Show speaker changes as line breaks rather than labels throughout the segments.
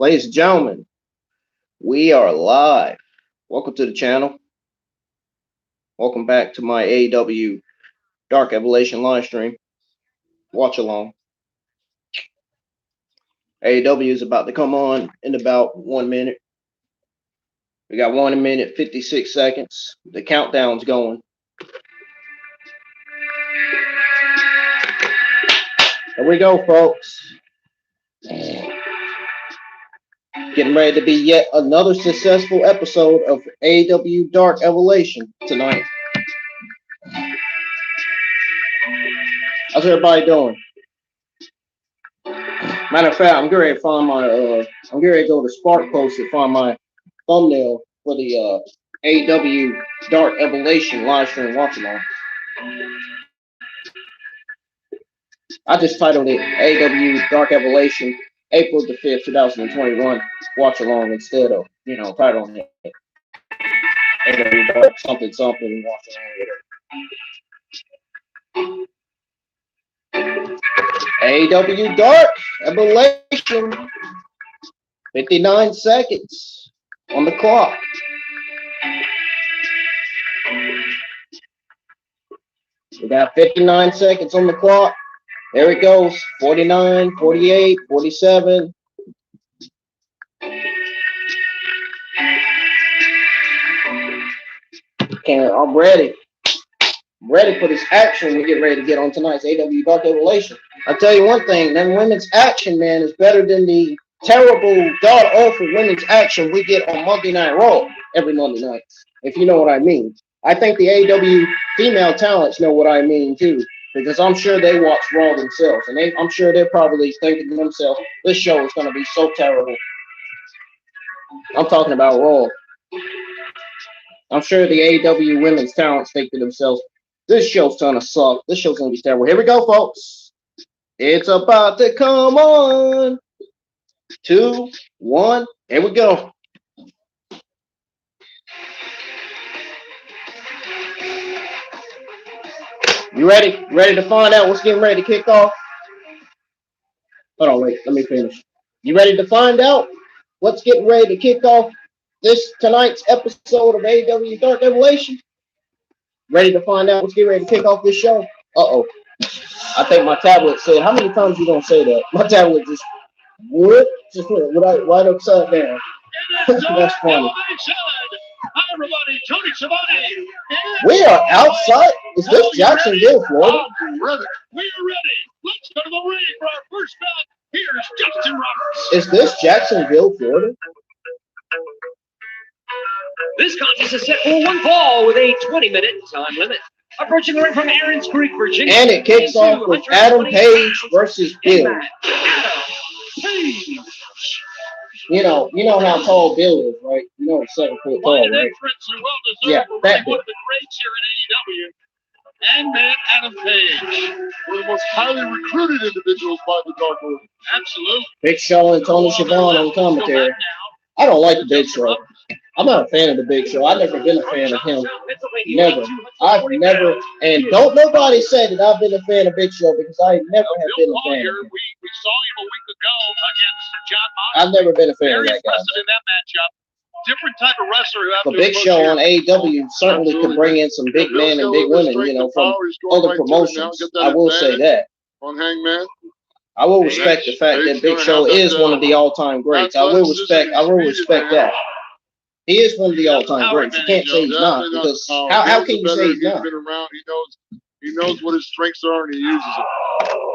Ladies and gentlemen, we are live. Welcome to the channel. Welcome back to my AEW Dark Evolution live stream. Watch along. AEW is about to come on in about 1 minute. We got 1 minute, 56 seconds. The countdown's going. Here we go, folks. Getting ready to be yet another successful episode of AEW Dark Evolution tonight. How's everybody doing? Matter of fact, I'm getting ready to find my I'm getting ready to go to Spark Post and find my thumbnail for the AEW Dark Evolution live stream watch along. I just titled it AEW Dark Evolution April the 5th, 2021 watch along instead of, titling it AEW Dark something watch along. AEW Dark Evolution, 59 seconds on the clock. We got 59 seconds on the clock. There it goes. 49, 48, 47. Okay, I'm ready. I'm ready for this action we get ready to get on tonight's AEW Dark Evolution. I'll tell you one thing, that women's action, man, is better than the terrible, god-awful women's action we get on Monday Night Raw every Monday night, if you know what I mean. I think the AEW female talents know what I mean, too, because I'm sure they watch Raw themselves, and I'm sure they're probably thinking to themselves, this show is going to be so terrible. I'm talking about Raw. I'm sure the AEW women's talents think to themselves, this show's gonna suck. This show's gonna be terrible. Here we go, folks. It's about to come on. 2, 1. Here we go. You ready? Ready to find out what's getting ready to kick off? Hold on, wait. Let me finish. You ready to find out what's getting ready to kick off tonight's episode of AEW Dark Evolution? Ready to find out what's getting ready to kick off this show? Uh-oh. I think my tablet said, how many times you gonna say that? My tablet just went right upside down. That's funny.
Hi everybody, Tony Schiavone.
We are outside. Is this Jacksonville, Florida?
We are ready. Let's go to the ring for our first match. Here's Justin Roberts.
Is this Jacksonville, Florida?
This contest is set for one fall with a 20-minute time limit. Approaching the ring from Aaron's Creek, Virginia.
And it kicks off with Adam Page versus Bill.
Adam Page.
You know how tall Bill is, right? You know he's 7 foot tall, right? Yeah, that
one of the greats here at AEW. Hangman Adam Page.
One of the most highly recruited individuals by the Dark Order.
Absolutely.
Big Show and Tony Schiavone on commentary. I don't like the Big Show. I'm not a fan of the Big Show. I've never been a fan of him. Never. I've never, and don't nobody say that I've been a fan of Big Show because I never have been a fan of him.
We saw him a week ago against Jazmine.
I've never been a fan of
Very
that guy.
impressive in that matchup. Different type of wrestler who has
The Big Show on AEW certainly could bring in some big men and big women, from other promotions. I will say that.
On Hangman.
I will respect the fact that Big Show is one of the all-time greats. I will respect that. He is one of the all-time greats. You can't say he's not, because how can you say he's not?
Been around. He knows what his strengths are, and he uses it.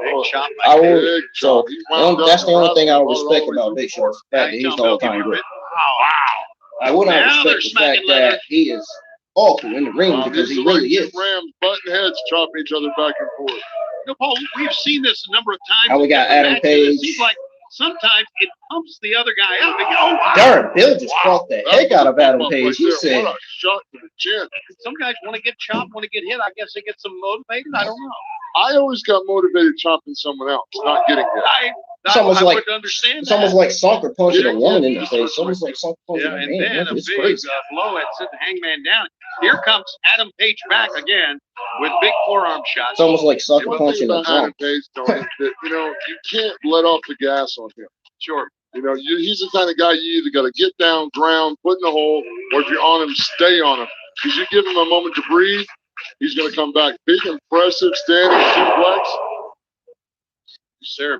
Big shot.
That's the only thing I will respect about Big Show, the fact that he's the all-time great.
Wow.
I would not respect the fact that he is awful in the ring, because he really is.
Rams button heads chopping each other back and forth.
Paul, we've seen this a number of times.
How we got Adam Page.
It seems like sometimes it pumps the other guy up. And go, wow.
Darn, Bill just caught the heck out of Adam Page. He said,
what a shot to the chin.
Some guys want to get chopped, want to get hit. I guess they get some motivated. I don't know.
I always got motivated chopping someone else, not getting hit.
It's almost
I
like
would understand
it's
that.
almost like soccer punching a woman in the face. It's almost like soccer punching a
and
man.
then a
It's
big
crazy.
blow at sitting Hangman down. Here comes Adam Page back again with big forearm shots.
It's almost like soccer
One
punching
thing
a
about Adam
drum.
Page, Tony, that, you can't let off the gas on him.
Sure.
You know, he's the kind of guy you either got to get down, ground, put in the hole, or if you're on him, stay on him. Because you give him a moment to breathe, he's going to come back. Big, impressive, standing suplex.
Sir,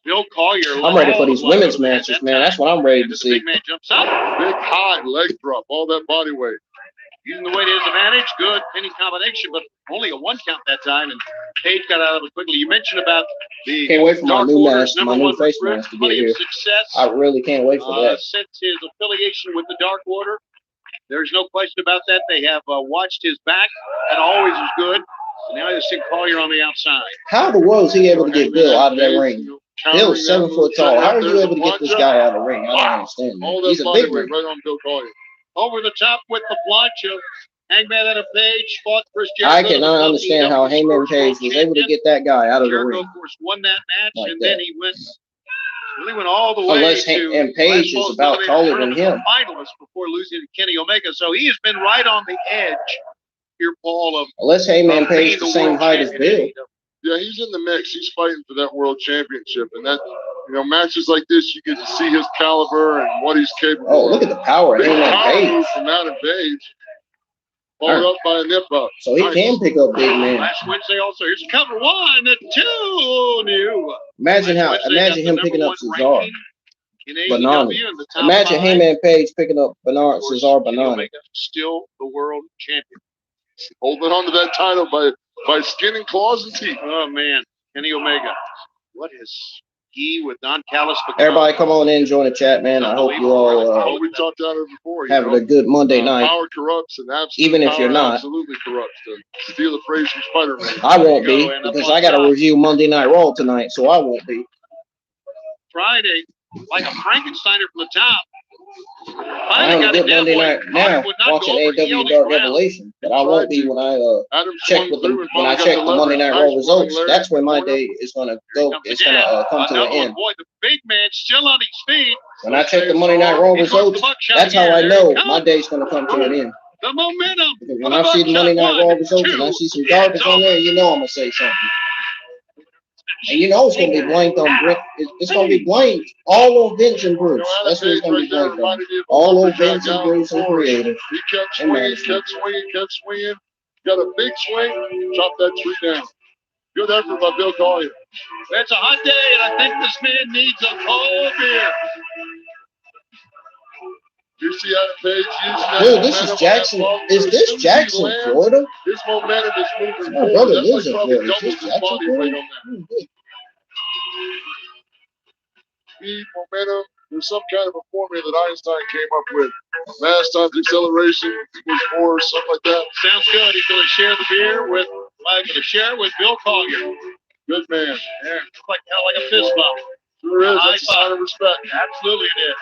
Bill Collier.
I'm ready for these women's matches, man. That's what I'm ready to see.
The big man jumps up.
Big high leg drop, all that body weight.
Using the weight to his advantage. Good pinning combination, but only a 1 count that time. And Page got out of it quickly. You mentioned about the
can't wait for my
Dark
new
Order's
mask, my new face mask to get here.
Success,
I really can't wait for that.
since his affiliation with the Dark Order. There's no question about that. They have watched his back. That always is good. So now you see Collier on the outside.
How the world is he able to get Bill out of that ring? Bill's 7 foot tall. How are you able to get this guy out of the ring? I don't understand that. He's a big man.
Right on Bill Collier.
Over the top with the plancha. Hangman and a Page fought Chris Jericho.
I cannot understand how Hangman Page was able to get that guy out of the
Jericho,
ring.
of course, won that match,
like
and
that.
then he really went all the way
Unless
to
and Page is about taller than him.
Finalist before losing to Kenny Omega, so he has been right on the edge here, Paul.
Unless Hangman Page is the same height as Bill.
Yeah, he's in the mix. He's fighting for that world championship, and that, you know, matches like this, you get to see his caliber and what he's capable of.
Oh, look at the power of Hangman Page.
From Adam Page. Followed up by a nip up.
So he can pick up big men.
Last Wednesday also. Here's cover 1 and 2 new.
Imagine him picking up Cesaro. Banana. Imagine Hangman Page picking up Bernard Cesaro Banana.
Still the world champion.
Holding on to that title by skin and claws and teeth.
Oh man, Kenny Omega. What is he with Don Callis?
Everybody come on in, join the chat, man. I hope you all
we talked about it before.
Having a good Monday night.
Power corrupts, and
even if you're not.
Absolutely corrupts. To steal a phrase from Spider-Man.
I won't be, because I got to review Monday Night Raw tonight, so I won't be.
Friday, like a Frankensteiner from the top.
I have a good Monday night now watching AEW Dark Revelation, but I won't be when I check the Monday Night Raw results. That's when my day is gonna go. It's gonna come to an end.
Boy, the big man still on his feet.
When I check the Monday Night Raw results, that's how I know my day's gonna come to an end.
The momentum.
Because when I see the Monday Night Raw results and I see some garbage on there, you know I'm gonna say something. And you know it's going to be blamed on Britt. It's going to be blamed all on Vince and Bruce. That's what it's going to be blamed on. All on Vince and Bruce and creative.
He kept swinging. Got a big swing. Chop that tree down. Good effort by Bill Collier.
It's a hot day, and I think this man needs a cold beer.
You see Adam Page using that.
Dude, this is Jackson. Is this Jackson, Florida?
His momentum is moving
My brother lives in Florida. Is this Jackson, Florida?
Speed, momentum. There's some kind of a formula that Einstein came up with. Mass times acceleration equals force, something like that.
Sounds good. He's going to share the beer with. I'm going to share it with Bill Collier.
Good man.
Yeah, it's like a fist bump.
Sure is. That's a sign of respect.
Absolutely it is.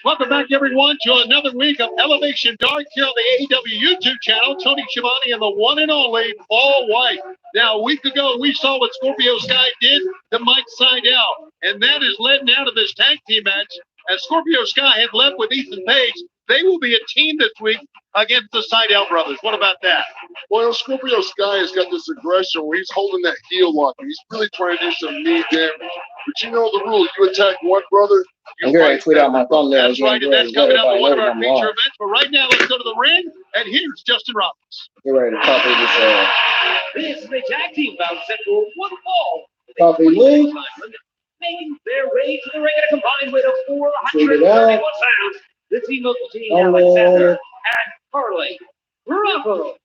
Welcome back, everyone, to another week of Elevation Dark here on the AEW YouTube channel. Tony Schiavone and the one and only Paul White. Now, a week ago, we saw what Scorpio Sky did to Mike Sydal, and that has led now to this tag team match. As Scorpio Sky had left with Ethan Page, they will be a team this week against the Sydal brothers. What about that?
Well, Scorpio Sky has got this aggression where he's holding that heel lock, and he's really trying to do some knee damage. But you know the rule. You attack one brother,
I'm going to tweet out my thumbnail.
That's right, and that's coming up in one of our feature events. But right now, let's go to the ring, and here's Justin Roberts.
Get ready to copy this.
This is the tag team bout set for one fall.
Copy Lou.
Making their way to the ring at a combined weight of 431 pounds. The team of the team, Alexander and Harley Bravo.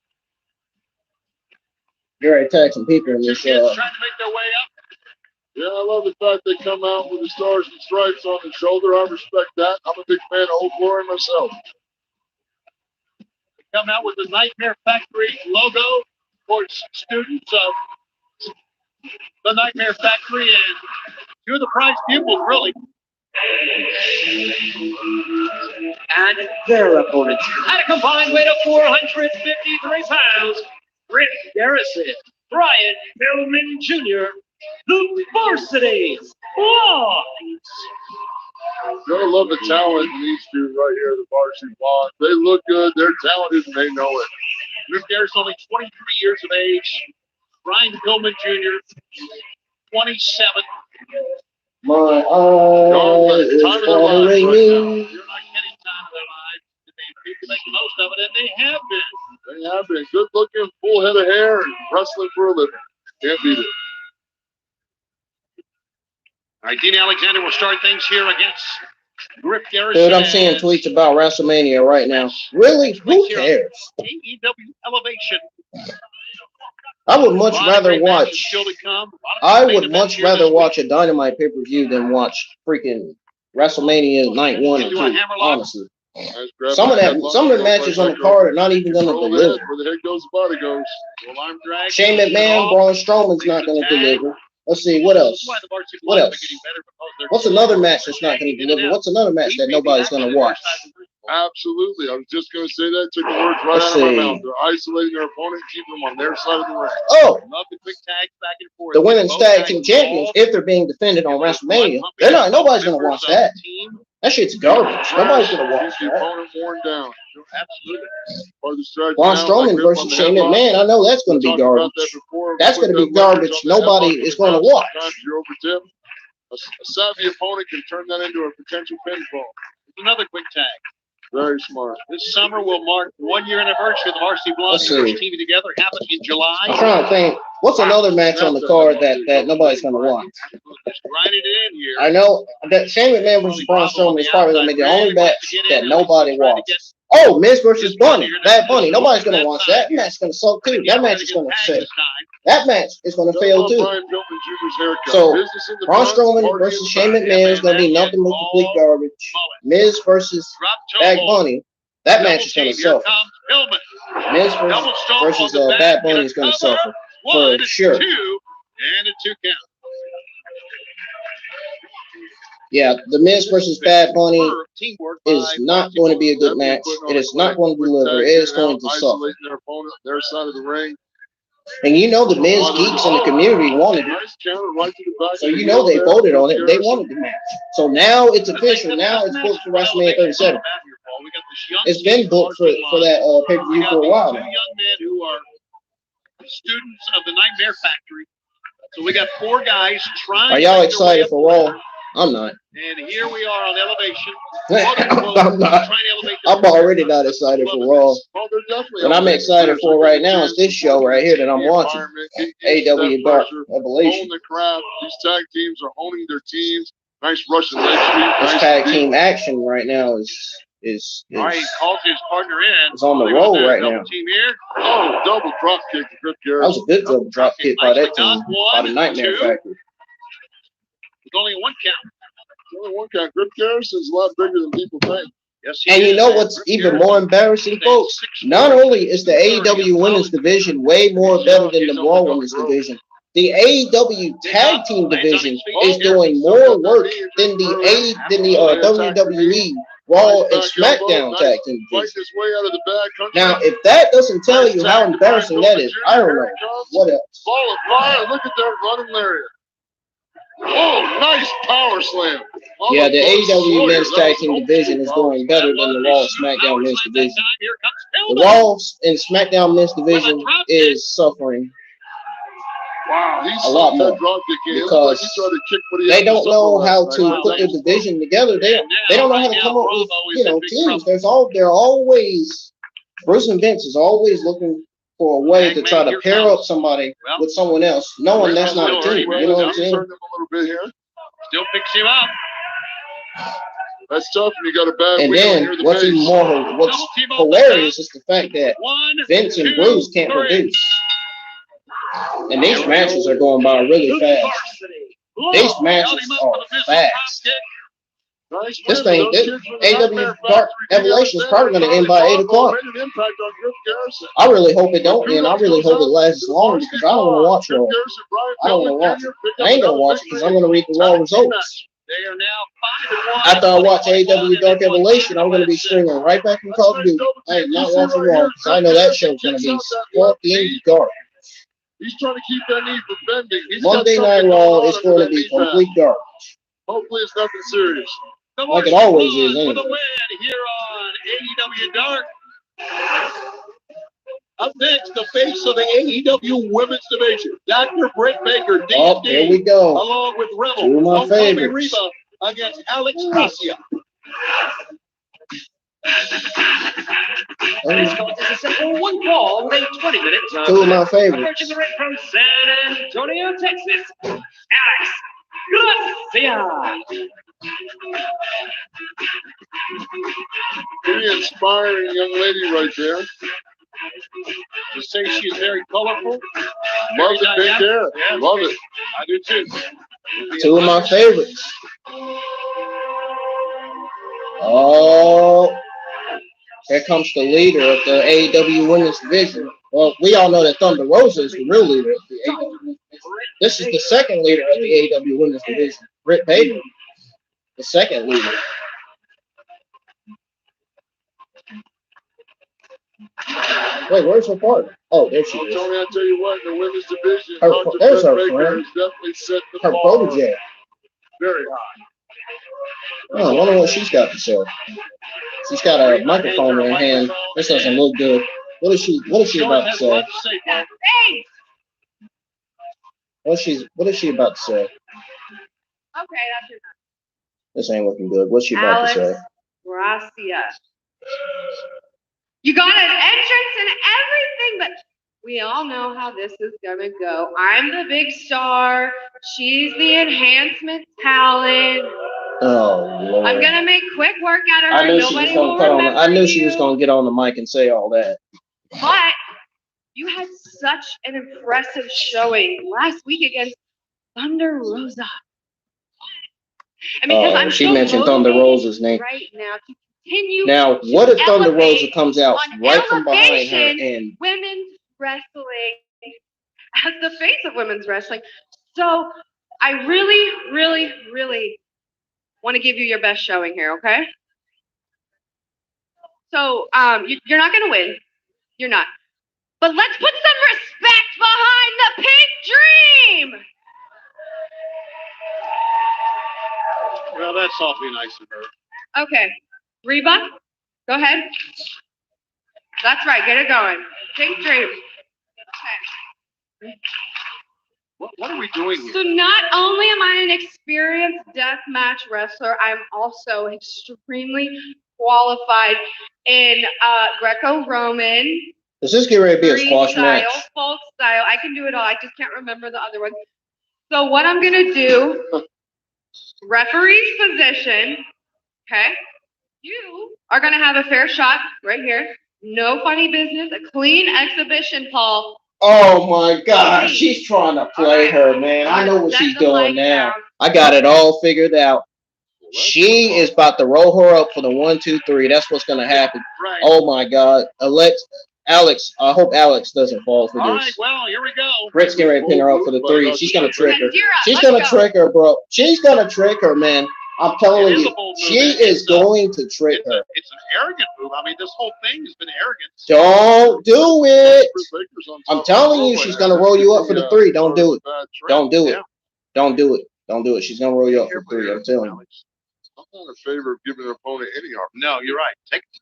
Get ready to tag some people in this.
Trying to make their way up.
Yeah, I love the fact they come out with the stars and stripes on the shoulder. I respect that. I'm a big fan of Old Glory myself.
They come out with the Nightmare Factory logo for students of the Nightmare Factory and two of the prize pupils, really.
And their opponents at a combined weight of 453 pounds, Britt Garrison, Brian Pillman Jr., the Varsity Blondes.
Gotta love the talent in these two right here, the Varsity Blondes. They look good, they're talented, and they know it.
Britt Garrison, only 23 years of age. Brian Pillman Jr., 27.
My eyes is bothering me.
You're not getting time of their lives. They make the most of it, and they have been.
They have been. Good looking, full head of hair, and wrestling for a living. Can't beat it.
All right, Dean Alexander will start things here against Grip Garrison.
Dude, I'm seeing tweets about WrestleMania right now. Really? Who cares?
AEW Elevation.
I would much rather watch. I would much rather watch a Dynamite pay-per-view than watch freaking WrestleMania night 1 or 2. Honestly, some of the matches on the card are not even gonna deliver.
Where the head goes, the body goes.
Shane McMahon, Braun Strowman's not gonna deliver. Let's see, what else? What else? What's another match that's not going to deliver? What's another match that nobody's going to watch?
Absolutely. I was just going to say that. Took the words right out of my mouth. They're isolating their opponent, keeping them on their side of the ring.
Oh, the women's tag team champions, if they're being defended on WrestleMania, they're not. Nobody's going to watch that. That shit's garbage. Nobody's going to watch
the opponent worn down.
Absolutely.
Braun Strowman versus Shane McMahon, I know that's going to be garbage. That's going to be garbage nobody is going to watch.
A savvy opponent can turn that into a potential pinfall.
Another quick tag.
Very smart.
This summer will mark 1 year anniversary of the Varsity Blondes first TV together. Happened in July.
I'm trying to think. What's another match on the card that nobody's going to watch?
Just grinded it in here.
I know that Shane McMahon versus Braun Strowman is probably going to be the only match that nobody watches. Oh, Miz versus Bunny. Bad Bunny. Nobody's going to watch that. That match is going to suck too. That match is going to fail. That match is going to fail too. So, Braun Strowman versus Shane McMahon is going to be nothing but complete garbage. Miz versus Bad Bunny. That match is going to suffer. Miz versus Bad Bunny is going to suffer. For sure.
And a 2 count.
Yeah, the Miz versus Bad Bunny is not going to be a good match. It is not going to deliver. It is going to suffer.
Their side of the ring.
And you know the Miz geeks in the community wanted it. So you know they voted on it. They wanted the match. So now it's official. Now it's booked for WrestleMania 37. It's been booked for that pay-per-view for a while now.
Two young men who are students of the Nightmare Factory. So we got 4 guys trying.
Are y'all excited for Raw? I'm not.
And here we are on Elevation.
I'm not. I'm already not excited for Raw. What I'm excited for right now is this show right here that I'm watching. AEW Dark Revelation.
The crowd. These tag teams are owning their teams. Nice Russian leg sweep.
This tag team action right now is
called his partner in.
It's on the roll right now.
Team here.
Oh, double drop kick to Grip Garrison.
That was a good double drop kick by that team, by the Nightmare Factory.
With only 1 count.
Only 1 count. Grip Garrison's a lot bigger than people think.
Yes,
and you know what's even more embarrassing, folks? Not only is the AEW Women's Division way more better than the Raw Women's Division, the AEW Tag Team Division is doing more work than the WWE Raw and SmackDown Tag Team Division. Now, if that doesn't tell you how embarrassing that is, I don't know. What else?
Ball of look at that running lariat. Oh, nice power slam.
Yeah, the AEW Men's Tag Team Division is doing better than the Raw and SmackDown Men's Division. The Raw and SmackDown Men's Division is suffering a lot more because they don't know how to put their division together. They don't know how to come up with teams. They're always Bruce and Vince is always looking for a way to try to pair up somebody with someone else, knowing that's not a team. You know what I'm saying?
Still picks him up.
That's tough when you got a bad
and then what's even more, what's hilarious is the fact that Vince and Bruce can't produce. And these matches are going by really fast. These matches are fast. This thing, AEW Dark Evolution is probably going to end by 8 o'clock. I really hope it don't end. I really hope it lasts long because I don't want to watch Raw. I don't want to watch it. I ain't going to watch it because I'm going to read the Raw results. After I watch AEW Dark Evolution, I'm going to be streaming right back in Call of Duty. I am not watching Raw because I know that show's going to be fucking garbage.
He's trying to keep that knee from bending.
Monday Night Raw is going to be complete garbage.
Hopefully it's nothing serious.
Like it always is, anyway.
For the win here on AEW Dark. Up next, the face of the AEW Women's Division, Dr. Britt Baker, D&D,
Oh, here we go.
along with Rebel,
Two of my
Don't Call Me
favorites.
Reba, against Alex Gracia.
This contest is set for one fall with a 20-minute time.
Two of my favorites.
Approaching the ring from San Antonio, Texas, Alex Gracia.
Pretty inspiring young lady right there.
To say she's very colorful.
Love the big hair.
Yeah.
Love it.
I do too.
Two of my favorites. Oh, here comes the leader of the AEW Women's Division. Well, we all know that Thunder Rosa is the real leader of the AEW Women's Division. This is the second leader of the AEW Women's Division, Britt Baker, the second leader. Wait, where's her partner? Oh, there she is.
Tony, I tell you what, the women's division, Dr.
There's her
Britt Baker
friend.
has definitely set the
Her
bar
protege.
very high.
Oh, I wonder what she's got to say. She's got a microphone in her hand. This doesn't look good. What is she about to say? What is she about to say?
Okay, that's your
This ain't looking good. What's she about to say?
Alex Gracia. You got an entrance and everything, but we all know how this is gonna go. I'm the big star. She's the enhancement talent.
Oh Lord.
I'm gonna make quick work out of her.
I knew she was
Nobody
gonna
will
put on.
remember
I knew she was
you.
gonna get on the mic and say all that.
But you had such an impressive showing last week against Thunder Rosa. And because I'm
She
so
mentioned Thunder
motivated
Rosa's name.
right now to continue
Now, what if Thunder
elevate
Rosa comes out
on
right from behind her
elevation
and
women's wrestling as the face of women's wrestling? So I really, really, really want to give you your best showing here, okay? So you're not gonna win. You're not. But let's put some respect behind the pink dream.
Well, that's awfully nice of her.
Okay, Reba, go ahead. That's right, get it going. Pink dream. Okay.
What are we doing here?
So not only am I an experienced deathmatch wrestler, I'm also extremely qualified in Greco-Roman,
does this get ready to be a squash
freestyle,
match?
folk style. I can do it all. I just can't remember the other one. So what I'm gonna do, referee's position, okay? You are gonna have a fair shot right here. No funny business, a clean exhibition, Paul.
Oh my God, she's trying to play her, man. I know what she's doing now. I got it all figured out. She is about to roll her up for the 1, 2, 3. That's what's gonna happen.
Right.
Oh my God, Alex. I hope Alex doesn't fall for
All right,
this.
well, here we go.
Britt's getting ready to pin her up for the 3. She's gonna trick her. She's
Let's
gonna
go.
trick her, bro. She's gonna trick her, man. I'm telling
It is
you,
a bold move.
she is going to trick her.
It's an arrogant move. I mean, this whole thing has been arrogance.
Don't do it.
Britt Baker's on top
I'm
of
telling
the
you,
world
she's
right
gonna
now.
roll you up for the 3. Don't do it.
Bad trend.
Don't do it.
Yeah.
Don't do it. Don't do it. She's gonna roll you up for 3. I'm telling you.
I'm not in favor of giving an opponent any harm.
No, you're right.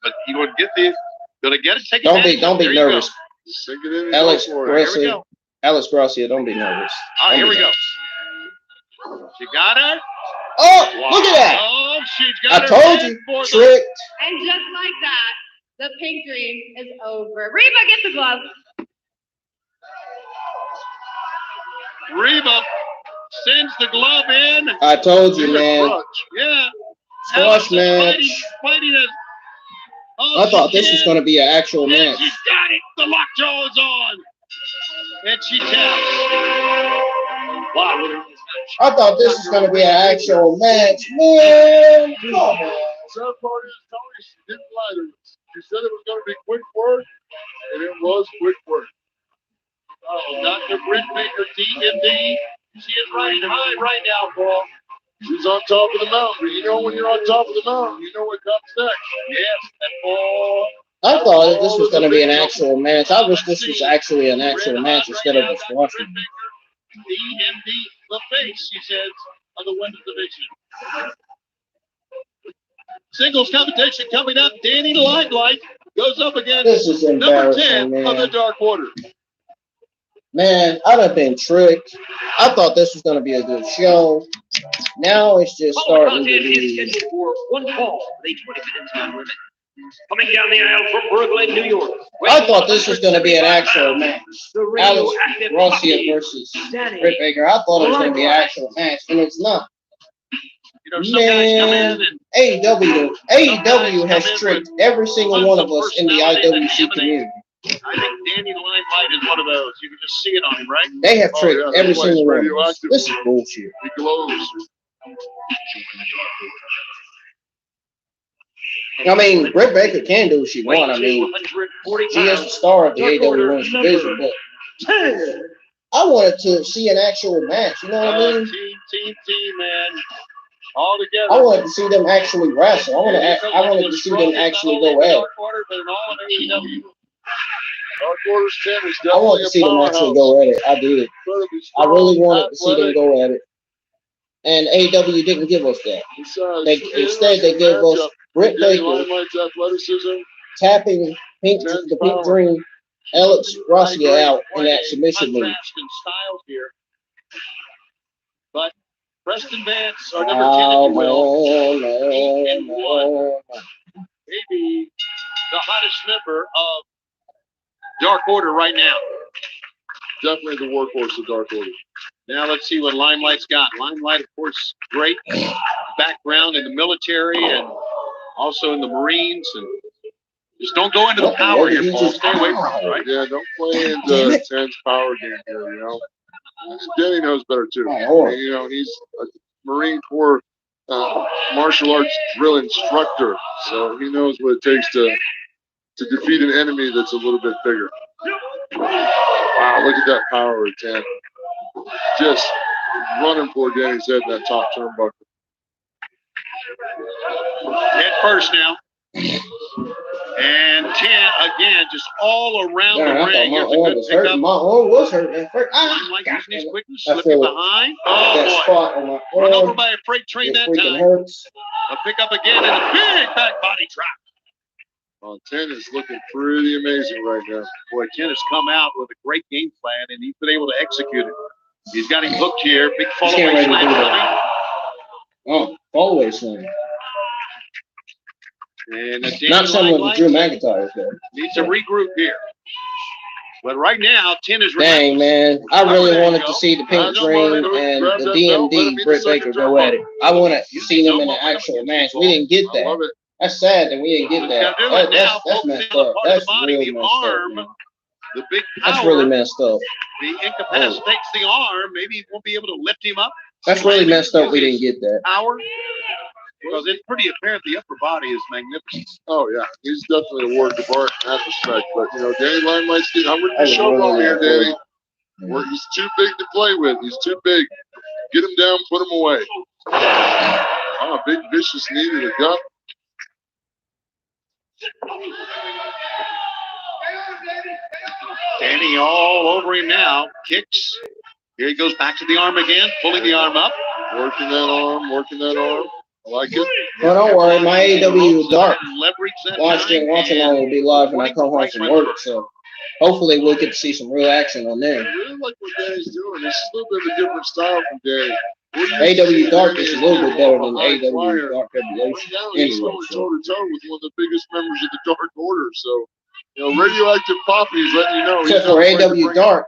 But you would get it. Take
Don't
advantage.
be
There you go.
nervous.
Sink it in and
Alex
go for it.
Here we
Gracia.
go.
Alex Gracia, don't be nervous.
All right,
Don't
here
be
we go.
nervous.
She got it.
Oh,
Wow.
look at that.
Oh, she's
I
got her
told
head
you.
for the-
Tricked.
And just like that, the pink dream is over. Reba, get the glove.
Reba sends the glove in.
I told you,
Need a
man.
crutch.
Yeah.
Squash
Alex is
match.
Fighting it. Oh,
I thought
she
this was
did.
going to be an actual
And
match.
she's got it. The lockjaw is on. And she taps. Wow, look at this match.
I thought this was going to be an actual match. Man, come on.
Sad part is, Tony, she didn't lie to us. She said it was going to be quick work, and it was quick work.
Oh, Dr. Britt Baker, D&D. She is riding high right now, Paul.
She's on top of the mountain, but you know when you're on top of the mountain, you know what comes next.
Yes, and Paul.
I thought that this was going to be an actual match. I wish this was actually an actual match instead of a squash match.
D&D, the face, she says, of the women's division. Singles competition coming up. Danny Limelight goes up against
This is
number
embarrassing,
10 of the
man.
Dark Order.
Man, I'd have been tricked. I thought this was going to be a good show. Now it's just starting to be.
Scheduled for one fall, the 20-minute time limit. Coming down the aisle from Brooklyn, New York.
I thought this was going to be an actual match. Alex Gracia versus Britt Baker. I thought it was going to be an actual match, and it's not.
You know, some guys come in and
AEW has tricked every single one of us in the IWC community.
I think Danny Limelight is one of those. You can just see it on him, right?
They have tricked every single one of us. This is bullshit.
He glows.
I mean, Britt Baker can do what she wants. I mean, she is the star of the AEW Women's Division, but I wanted to see an actual match. You know what I mean?
Team, man. All together.
I wanted to see them actually wrestle. I wanted to see them actually go at it.
Dark Order's 10 is
I wanted
definitely
to see them actually go at it. I did. I really wanted to see them go at it. And AEW didn't give us that. Instead, they gave us Britt Baker tapping the Pink Dream, Alex Gracia out in that submission move.
But Preston Vance, our number 10, if you will, 8-1. Maybe the hottest member of Dark Order right now.
Definitely the workhorse of Dark Order.
Now let's see what Limelight's got. Limelight, of course, great background in the military and also in the Marines. And just don't go into the power here, Paul. Stay away from it, right?
Yeah, don't play into 10's power game here, you know. Danny knows better, too. You know, he's a Marine Corps martial arts drill instructor, so he knows what it takes to defeat an enemy that's a little bit bigger. Wow, look at that power of 10. Just running for Danny's head in that top turnbuckle.
Head first now. And 10 again, just all around the ring.
My arm was hurting. My arm was hurting at first.
Like using his quickness, slipping behind.
That spot on my arm.
Run over by a freight train that time.
Hurts.
A pickup again and a big back body drop.
Well, 10 is looking pretty amazing right now.
Boy, 10 has come out with a great game plan, and he's been able to execute it. He's got him hooked here. Big follow-away slam coming.
Oh, follow-away slam.
And
not similar to Drew McIntyre's, though.
Needs to regroup here. But right now, 10 is
dang, man. I really wanted to see the Pink Dream and the DMD Britt Baker go at it. I wanted to see them in an actual match. We didn't get that. That's sad that we didn't get that. That's messed up. That's really messed up.
The big power,
that's really messed up.
The incapacitates the arm. Maybe he won't be able to lift him up.
That's really messed up. We didn't get that.
Power. Because it's pretty apparent the upper body is magnificent.
Oh, yeah. He's definitely a work of art in that respect. But, you know, Danny Limelight's getting hungry for show wrong here, Danny. He's too big to play with. He's too big. Get him down, put him away. Oh, big vicious knee to the gut.
Danny all over him now. Kicks. Here he goes back to the arm again, pulling the arm up.
Working that arm. I like it.
Well, don't worry. My AEW Dark watching along will be live when I come home from work. So hopefully we'll get to see some real action on there.
I really like what Danny's doing. This is a little bit of a different style from Danny.
AEW Dark is a little bit better than AEW Dark Revelation.
Right now, he's going toe-to-toe with one of the biggest members of the Dark Order. So, you know, Radioactive Poppy is letting you know.
Except for AEW Dark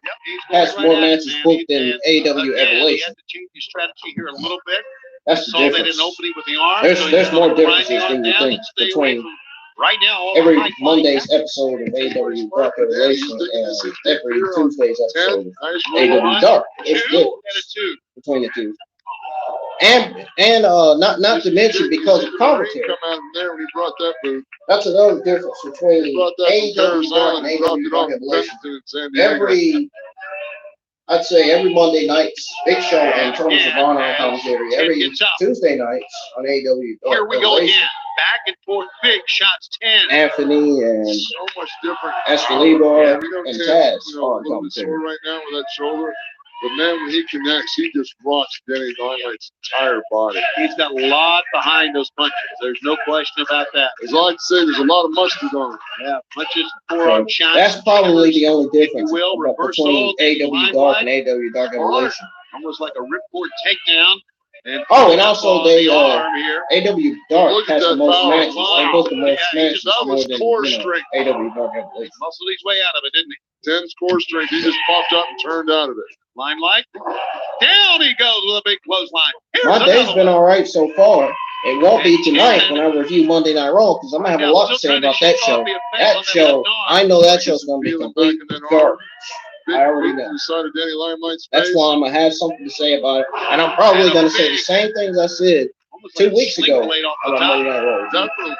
has more matches booked than AEW Revelation.
He had to change his strategy here a little bit.
That's the difference.
They didn't open him with the arm.
There's more differences than you think between
right now
every Monday's episode of AEW Dark Revelation and every Tuesday's episode of AEW Dark. It's different between the two. And not to mention because of commentary. That's another difference between AEW Dark and AEW Dark Revelation. I'd say every Monday night's Big Show and Tony Cabana on commentary. Every Tuesday nights on AEW Dark
Here we go again. Back and forth, big shots, 10.
Anthony and
so much different.
Escalibar and Taz on commentary.
Right now with that shoulder. But man, when he connects, he just rocks Denny Limelight's entire body.
He's got a lot behind those punches. There's no question about that.
As I like to say, there's a lot of mustard on it.
Yeah, punches, forearm shots.
That's probably the only difference
will,
between AEW Dark and AEW Dark Evolution.
Almost like a ripcord takedown. And
also they
arm here.
AEW Dark has the most matches.
Wow.
They booked the most matches
that
more
was
than
core strength.
AEW Dark Evolution.
Muscled his way out of it, didn't he?
10 core strength. He just popped up and turned out of it.
Limelight. Down he goes with a big clothesline.
My day's been all right so far. It won't be tonight when I review Monday Night Raw because I'm going to have a lot to say about that show. That show, I know that show's going to be complete garbage. I already know. That's why I'm going to have something to say about it. And I'm probably going to say the same things I said 2 weeks ago about Monday Night Raw.
Definitely.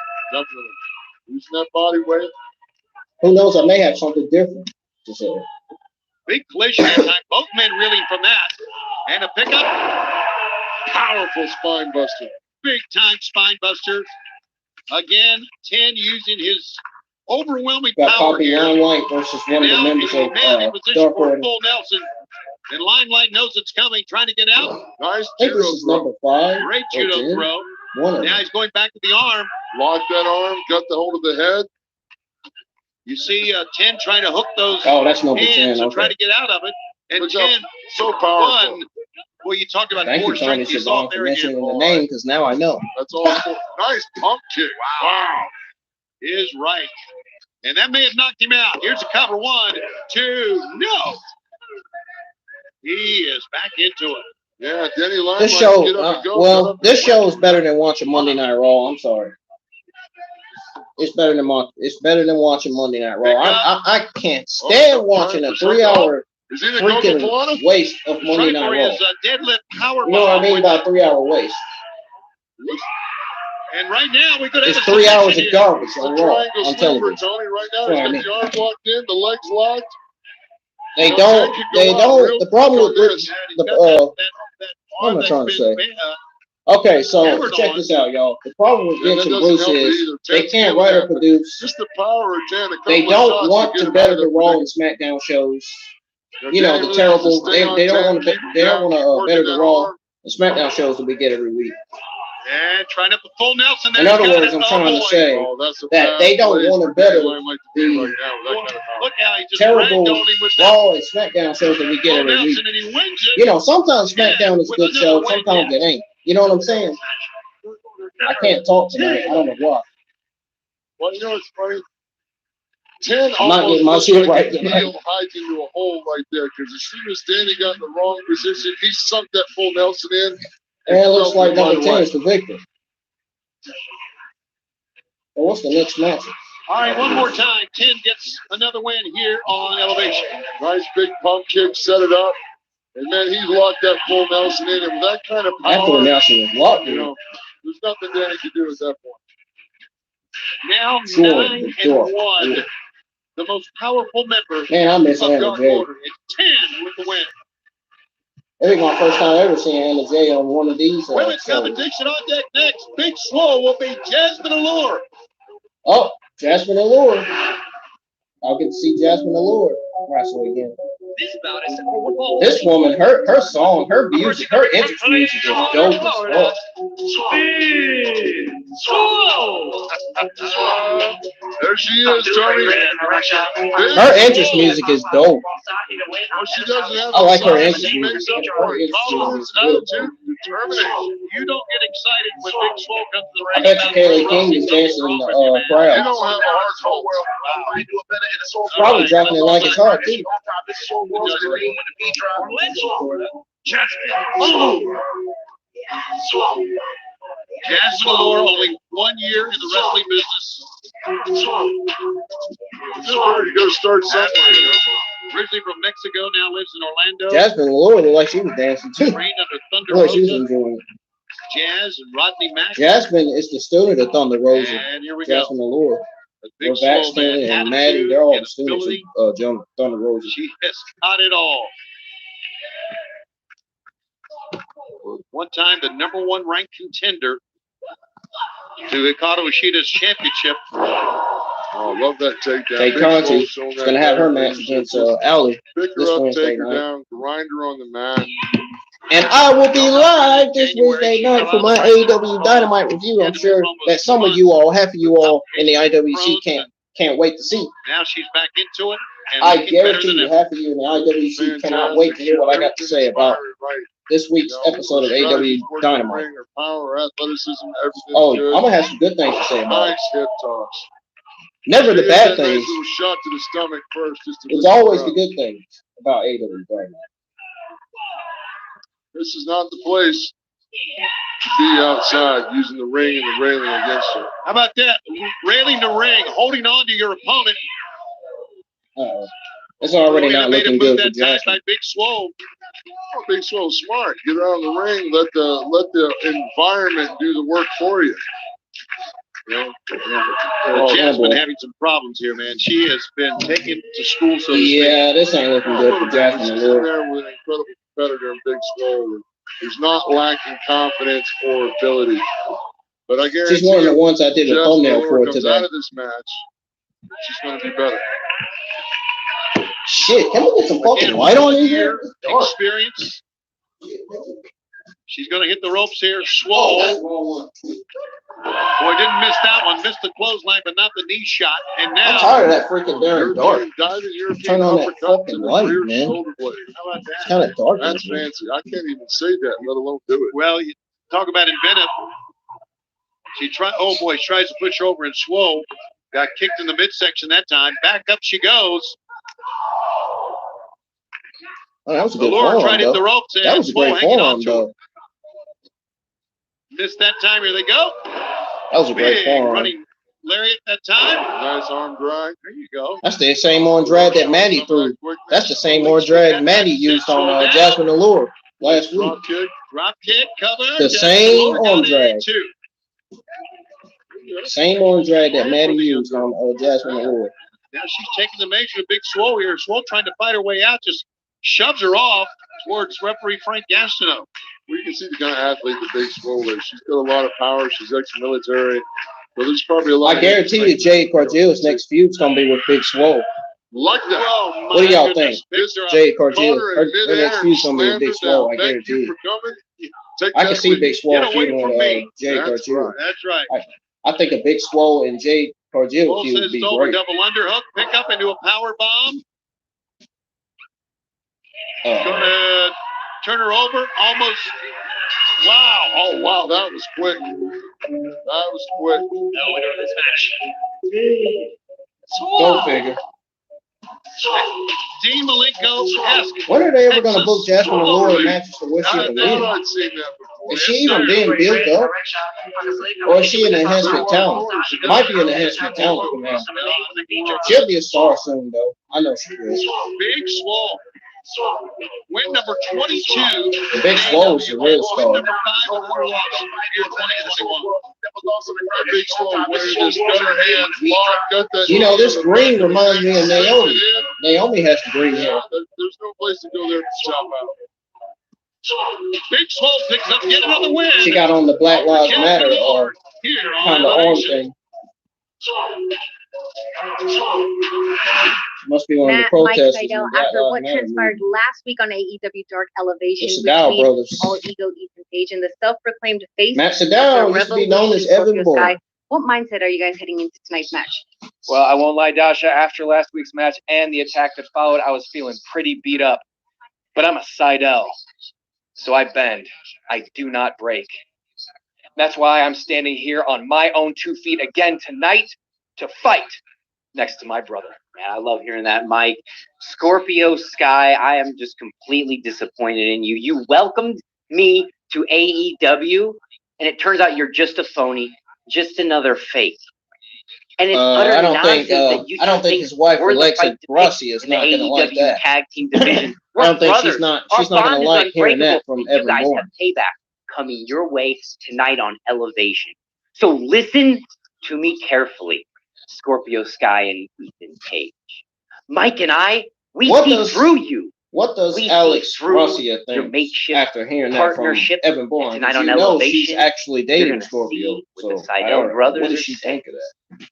Using that body weight.
Who knows? I may have something different to say.
Big collision that time. Both men reeling from that. And a pickup.
Powerful spine buster.
Big time spine buster. Again, 10 using his overwhelming
Got
power
Poppy
here.
Limelight versus one of the members of Dark Order.
Full Nelson. And Limelight knows it's coming, trying to get out.
Nice.
I think this is number 5.
Great judo throw. Now he's going back to the arm.
Locked that arm, got the hold of the head.
You see 10 trying to hook those
that's number 10.
hands and
Okay.
try to get out of it. And 10
so powerful.
Well, you talked about
Thank you, Tony Sydal, for mentioning the name because now I know.
That's all. Nice pump kick. Wow.
Is right. And that may have knocked him out. Here's a cover. 1, 2, no. He is back into it.
Yeah, Denny Limelight.
This show, this show is better than watching Monday Night Raw. I'm sorry. It's better than watching Monday Night Raw. I can't stand watching a 3-hour freaking waste of Monday Night Raw.
Deadlift power.
You know what I mean by 3-hour waste?
And right now we could have
it's 3 hours of garbage on Raw. I'm telling you.
Tony, right now, he's got the arms locked in, the legs locked.
They don't. The problem with Britt, what am I trying to say? Okay, so check this out, y'all. The problem with Vince and Bruce is they can't write or produce.
Just the power of 10.
They don't want to better the Raw and SmackDown shows. You know, the terrible. They don't want to. They don't want to better the Raw and SmackDown shows that we get every week.
And trying up the full Nelson.
In other words, I'm trying to say that they don't want to better the terrible Raw and SmackDown shows that we get every week. You know, sometimes SmackDown is a good show, sometimes it ain't. You know what I'm saying? I can't talk tonight. I don't know why.
Well, you know what's funny? 10
I'm not getting my shit right.
Hides into a hole right there because as soon as Danny got in the wrong position, he sunk that full Nelson in.
And it looks like number 10 is the victor. Well, what's the next match?
All right, one more time. 10 gets another win here on Elevation.
Nice big pump kick, set it up. And man, he locked that full Nelson in. And with that kind of power,
that full Nelson was locked,
you know, there's nothing Danny can do at that point.
Now 9-1.
Yeah.
The most powerful member
I miss
of
Anna
Dark
Jay.
Order. It's 10 with the win.
I think my first time ever seeing Anna Jay on one of these.
Women's competition on deck next. Big Swole will be Jazmine Allure.
Oh, Jazmine Allure. I'll get to see Jazmine Allure wrestle again. This woman, her song, her music, her entrance music is dope as fuck.
There she is, Tony.
Her entrance music is dope.
Well, she doesn't have
I like her entrance
she
music.
makes up
Her
for it.
entrance
Confidence,
music is
attitude, determination.
You don't get excited when Big Swole comes to the
I
ring.
bet you Kaylee King is dancing in the
You
crowd.
don't have a heart fault.
Probably dropping it like it's hard too.
Jazmine Allure, only 1 year in the wrestling business.
You got to start somewhere. You know?
Originally from Mexico, now lives in Orlando.
Jazmine Allure looked like she was dancing too.
Trained under Thunder
Boy, she was
Rosa,
enjoying it.
Jazz, and Rodney Mack.
Jasmine is the student of Thunder Rosa.
And here we go.
Jasmine Allure.
A big
They're
Swole man,
Baxton and Maddie,
attitude
they're all
and
the students
ability.
of Thunder Rosa.
She has got it all. One time, the #1 ranked contender to Hikaru Ishida's championship.
Oh, love that takedown.
Tay Conti is going to have her match against Allure
Pick
this
her up,
Wednesday
take her
night.
down, grind her on the mat.
And I will be live this Wednesday night for my AEW Dynamite review. I'm sure that some of you all, half of you all in the IWC can't wait to see.
Now she's back into it.
I guarantee you, half of you in the IWC cannot wait to hear what I got to say about this week's episode of AEW Dynamite.
Her power, athleticism, everything.
Oh, I'm gonna have some good things to say about it.
Nice hip toss.
Never the bad things.
Nice little shot to the stomach first.
It's always the good things about AEW Dynamite.
This is not the place to be outside using the ring and the railing against her.
How about that? Railing the ring, holding on to your opponent.
It's already not looking good for
Jazmine.
Jazmine.
Big Swole.
Oh, Big Swole smart. Get her out of the ring. Let the environment do the work for you.
Jazmine having some problems here, man. She has been taken to school, so to speak.
Yeah, this ain't looking good for Jazmine.
She's in there with an incredible competitor in Big Swole, who's not lacking confidence or ability. But I guarantee
she's one of the ones I did a thumbnail for today.
Out of this match, she's going to be better.
Shit, can we get some fucking light on in here?
Experience. She's going to hit the ropes here. Swole. Boy, didn't miss that one. Missed the clothesline, but not the knee shot. And now
I'm tired of that freaking darn dark. Turn on that fucking light, man.
How about that?
It's kind of dark.
That's fancy. I can't even say that, let alone do it.
Well, you talk about inventive. She tries to push over and Swole. Got kicked in the midsection that time. Back up she goes.
Oh, that was a good
Allure
forearm,
tried to hit the ropes.
That was a great forearm, though.
Missed that time. Here they go.
That was a great forearm.
Running lariat that time.
Nice arm drag.
There you go.
That's the same arm drag that Maddie threw. That's the same arm drag Maddie used on Jazmine Allure last week.
Drop kick, cover.
The same arm drag. Same arm drag that Maddie used on Jazmine Allure.
Now she's taking the measure of Big Swole here. Swole trying to fight her way out, just shoves her off towards referee Frank Gastineau.
Well, you can see the kind of athlete the Big Swole is. She's got a lot of power. She's ex-military. So there's probably a lot.
I guarantee you, Jade Cargill's next feud's gonna be with Big Swole.
Like that.
Oh,
what do y'all think? Jade Cargill, her next feud's gonna be with Big Swole. I guarantee you. I can see Big Swole feuding with Jade Cargill.
That's right.
I think a Big Swole and Jade Cargill feud would be great.
Double underhook, pick up into a power bomb. Gonna turn her over, almost. Wow!
Oh wow, that was quick. That was quick.
Now winner of this match.
Go figure.
Dean Malenko-esque.
When are they ever going to book Jazmine Allure matches to where she can win?
I'd seen that before.
Is she even being built up? Or is she an enhancement talent? Might be an enhancement talent for now. She'll be a star soon, though. I know she will.
Big Swole. Win number 22.
The Big Swole is the real star.
Number 5 of her loss year 2021.
Big Swole wearing this gutter hands locked. Got that.
You know, this green reminds me of Naomi. Naomi has the green hair.
There's no place to go there to chop out.
Big Swole picks up yet another win.
She got on the Black Lives Matter or kind of arm thing. Must be one of the protesters.
Mike Sydal, after what transpired last week on AEW Dark Elevation
the Sydal
between
brothers.
All Ego Ethan Page and the self-proclaimed face
Matt Sydal used to be known as Evan Bourne.
What mindset are you guys heading into tonight's match?
Well, I won't lie, Dasha. After last week's match and the attack that followed, I was feeling pretty beat up. But I'm a Sydal, so I bend. I do not break. That's why I'm standing here on my own 2 feet again tonight to fight next to my brother.
Man, I love hearing that, Mike. Scorpio Sky, I am just completely disappointed in you. You welcomed me to AEW, and it turns out you're just a phony, just another fake. And it's utter nonsense that you
I don't think his wife Alexa Gracia is not going to like that.
Tag team division.
I don't think she's not going to like hearing that from Evan Bourne.
You guys have payback coming your way tonight on Elevation. So listen to me carefully, Scorpio Sky and Ethan Page. Mike and I, we see through you.
What does Alex Gracia think after hearing that from Evan Bourne?
Tonight on
Elevation,
Elevation,
she's actually dating Scorpio. So what does she think of that?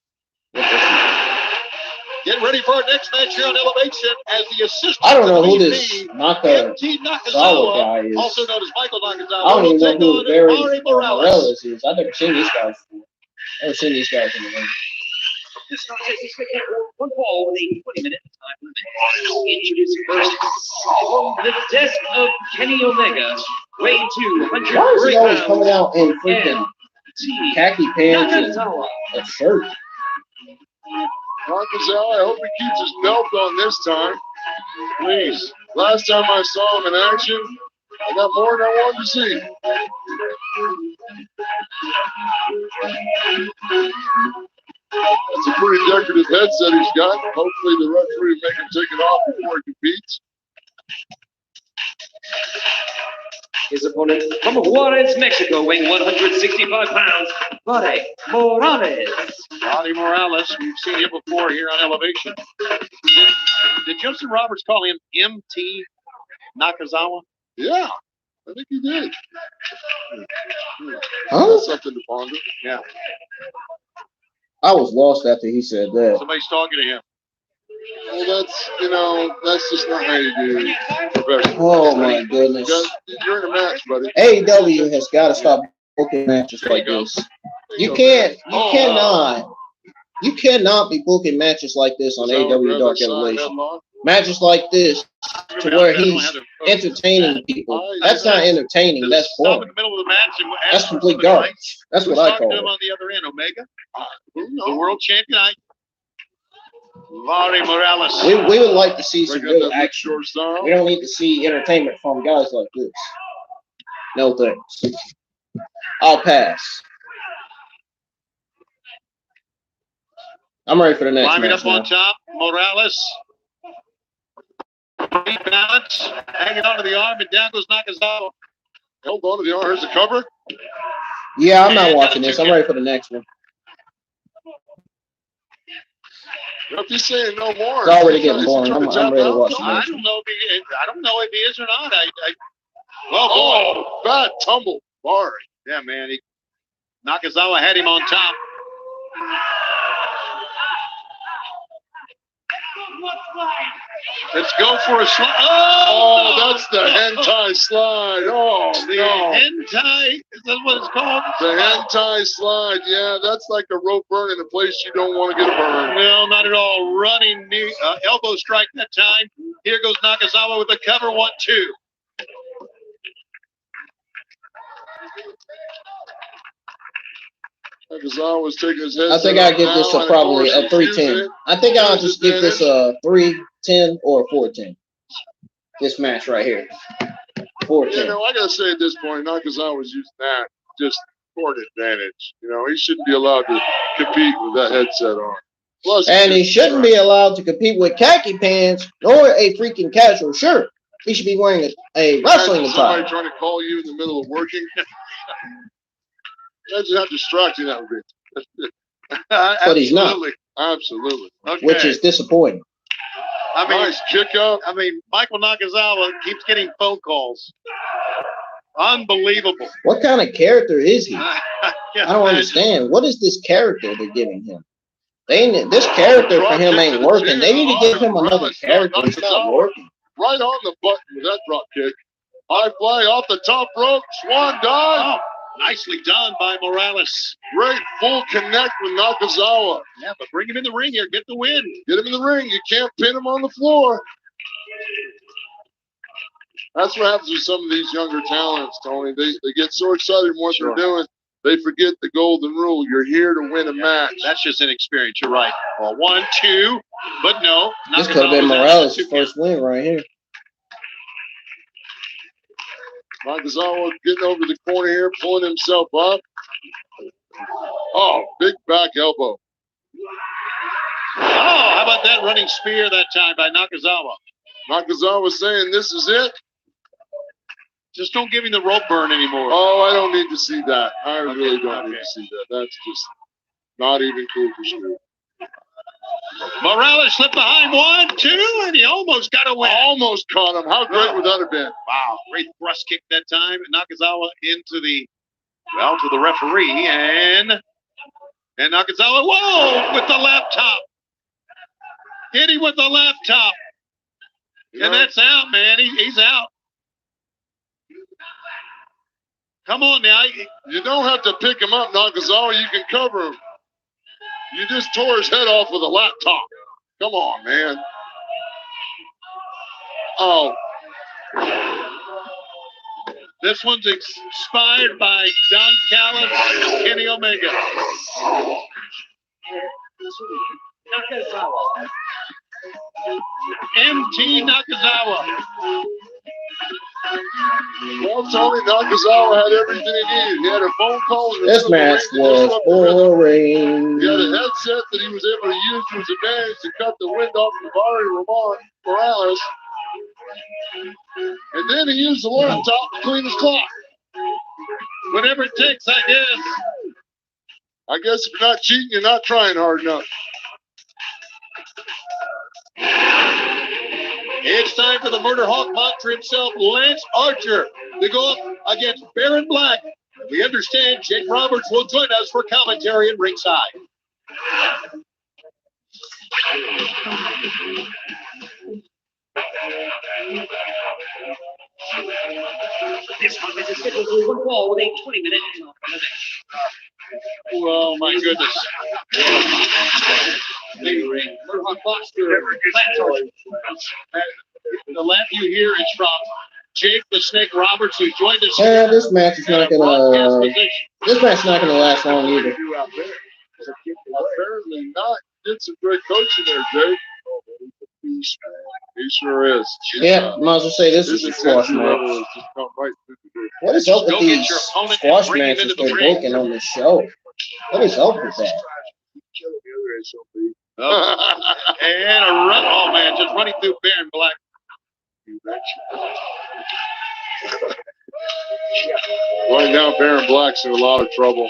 Get ready for our next match here on Elevation as the assistant.
I don't know who this
MT
Nakazawa guy is.
also known as Michael Nakazawa.
I don't even know who Barry
Morales.
Morales is. I've never seen these guys before. Never seen these guys in the ring.
This contest is scheduled for one fall with a 20-minute time limit. Introducing first, the desk of Kenny Omega, weighing 203
Why is he always
pounds,
coming out in freaking khaki pants and
Nakazawa.
a shirt?
Nakazawa, I hope he keeps his belt on this time. Please. Last time I saw him in action, I got more than I wanted to see. That's a pretty decorative headset he's got. Hopefully the referee will make him take it off before he competes.
His opponent from Juarez, Mexico, weighing 165 pounds, Roddy Morales.
Roddy Morales, we've seen him before here on Elevation. Did Justin Roberts call him MT Nakazawa?
Yeah, I think he did.
Huh?
That's something to ponder.
Yeah.
I was lost after he said that.
Somebody's talking to him.
Well, that's just not how you do professional.
Oh my goodness.
You're in a match, buddy.
AEW has got to stop booking matches like this. You cannot be booking matches like this on AEW Dark Elevation. Matches like this to where he's entertaining people. That's not entertaining. That's
Stop in
boring.
the middle of the match and
That's complete garbage. That's what I
talking
call
to him
it.
on the other end, Omega? The world champion. Roddy Morales.
We would like to see some
Break up
real
that
action.
short style.
We don't need to see entertainment from guys like this. No thanks. I'll pass. I'm ready for the next
Climbing
match
up on
now.
top, Morales. Balance, hanging onto the arm, and down goes Nakazawa.
Held on to the arm. Here's the cover.
Yeah, I'm not watching this. I'm ready for the next one.
If he's saying no more,
It's already getting boring. I'm ready to watch the
I
next
don't
one.
know if he is or not.
Oh, bad tumble. Sorry.
Yeah, man. Nakazawa had him on top. Let's go for a slide.
Oh, that's the hentai slide. Oh,
The
no.
hentai, is that what it's called?
The hentai slide. Yeah, that's like a rope burn in a place you don't want to get a burn.
No, not at all. Running knee, elbow strike that time. Here goes Nakazawa with the cover 1-2.
Nakazawa was taking his head.
I think I'll give this probably a 3-10. I think I'll just give this a 3-10 or a 4-10. This match right here. 4-10.
You know, I gotta say at this point, Nakazawa was using that just for an advantage. You know, he shouldn't be allowed to compete with that headset on. Plus,
And he shouldn't be allowed to compete with khaki pants or a freaking casual shirt. He should be wearing a wrestling
somebody
attire.
trying to call you in the middle of working. Imagine how distracting that would be.
But he's not.
Absolutely.
Okay.
Which is disappointing.
I mean,
Nice kick out.
Michael Nakazawa keeps getting phone calls. Unbelievable.
What kind of character is he?
I
I don't understand. What is this character they're giving him? This character for him ain't working. They need to give him another character. It's not working.
Right on the button with that drop kick. High fly off the top rope. Swan dive.
Oh, nicely done by Morales.
Great full connect with Nakazawa.
Yeah, but bring him in the ring here. Get the win.
Get him in the ring. You can't pin him on the floor. That's what happens with some of these younger talents, Tony. They get so excited in what they're doing, they forget the golden rule. You're here to win a match.
That's just inexperience. You're right. Well, 1-2, but no.
This could have been Morales' first win right here.
Nakazawa getting over the corner here, pulling himself up. Oh, big back elbow.
Oh, how about that running spear that time by Nakazawa?
Nakazawa saying this is it.
Just don't give him the rope burn anymore.
Oh, I don't need to see that. I really don't need to see that. That's just not even cool for sure.
Morales slipped behind 1-2, and he almost got a win.
Almost caught him. How great would that have been?
Wow, great thrust kick that time. Nakazawa to the referee, and And Nakazawa, whoa, with the laptop. Hit him with the laptop. And that's out, man. He's out. Come on now.
You don't have to pick him up, Nakazawa. You can cover him. You just tore his head off with a laptop. Come on, man. Oh.
This one's inspired by Don Callis and Kenny Omega.
Nakazawa.
MT Nakazawa.
Well, Tony, Nakazawa had everything he needed. He had a phone call.
This match was boring.
He had a headset that he was able to use to his advantage to cut the wind off of Ramon Morales. And then he used the laptop to clean his clock.
Whatever it takes, I guess.
I guess if you're not cheating, you're not trying hard enough.
It's time for the Murder Hawk monster himself, Lance Archer, to go up against Baron Black. We understand Jake Roberts will join us for commentary at ringside.
This one is scheduled for one fall with a 20-minute limit.
Oh, my goodness. Murder Hawk monster, Lance Archer. The laugh you hear is from Jake the Snake Roberts, who joined us.
Yeah, this match is not gonna. This match's not gonna last long either.
Apparently not. Did some great coaching there, Jake. He sure is.
Yeah, might as well say this is a squash match. What is up with these squash matches they're booking on the show? What is up with that?
And a run. Oh, man, just running through Baron Black.
Right now, Baron Black's in a lot of trouble.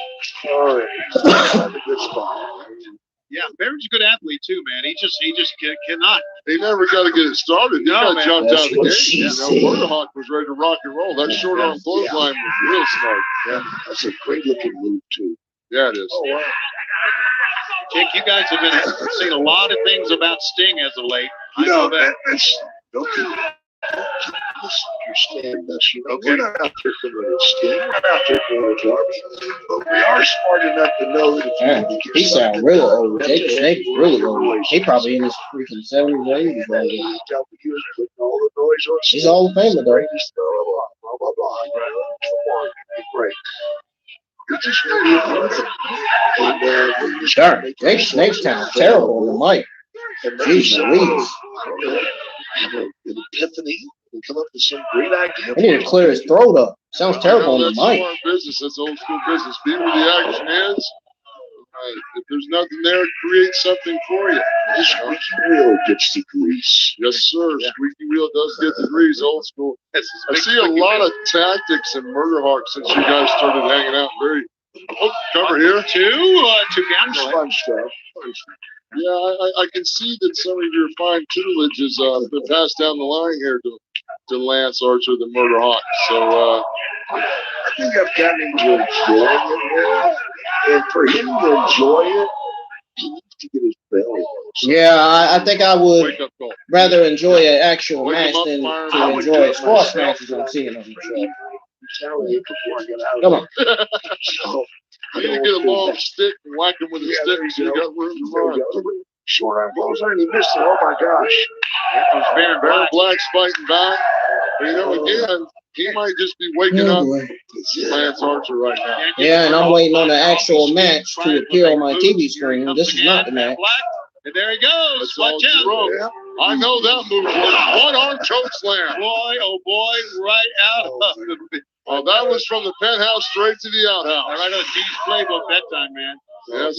Yeah, Baron's a good athlete too, man. He just cannot.
He never got to get it started. He
No,
got
man.
jumped out
That's
of the
what
gate.
she
You know,
said.
Murder Hawk was ready to rock and roll. That short arm clothesline was real smart.
Yeah, that's a great looking move too.
Yeah, it is.
Oh wow.
Jake, you guys have been seeing a lot of things about Sting as of late. I know that.
That's don't understand this. You know, we're not out there committing Sting. We're not out there going to Darby. But we are smart enough to know that if
Man, he sounds real old. Jake the Snake is really old. He probably in his freaking 70s or 80s right now. He's all the famer though.
Blah blah blah. Great. You're just
Darn, Jake the Snake's kind of terrible on the mic. Jeez Louise.
Have an epiphany and come up with some great idea.
He need to clear his throat up. Sounds terrible on the
That's
mic.
smart business. That's old school business. Be where the action is. If there's nothing there, create something for you.
The squeaky wheel gets the grease.
Yes, sir. Squeaky wheel does get the grease, old school. I see a lot of tactics in Murder Hawk since you guys started hanging out. Very cover here.
Two down.
Fun stuff.
Yeah, I can see that some of your fine tutelage has been passed down the line here to Lance Archer, the Murder Hawk. So
I think I've gotten into enjoying it. And for him to enjoy it, he needs to get his belly.
Yeah, I think I would
wake up call.
rather enjoy an actual
Wake
match
him up,
than
fire him
to
up.
enjoy a squash matches I'm seeing on the show.
I'm telling you before I get out
Come
of
on.
here. So,
You need to get a long stick and whack him with a stick so you got room to run.
Short arm blows on, he missed it. Oh my gosh.
Baron Black's fighting back. But you know, again, he might just be waking up Lance Archer right now.
Yeah, and I'm waiting on the actual match to appear on my TV screen. This is not the match.
And there he goes.
That's
Watch
all
out.
broke.
Yeah.
I know that move. One arm choke slam.
Boy, oh boy, right out of the.
Oh, that was from the penthouse straight to the outhouse.
Right on G's playbook that time, man.
Yes.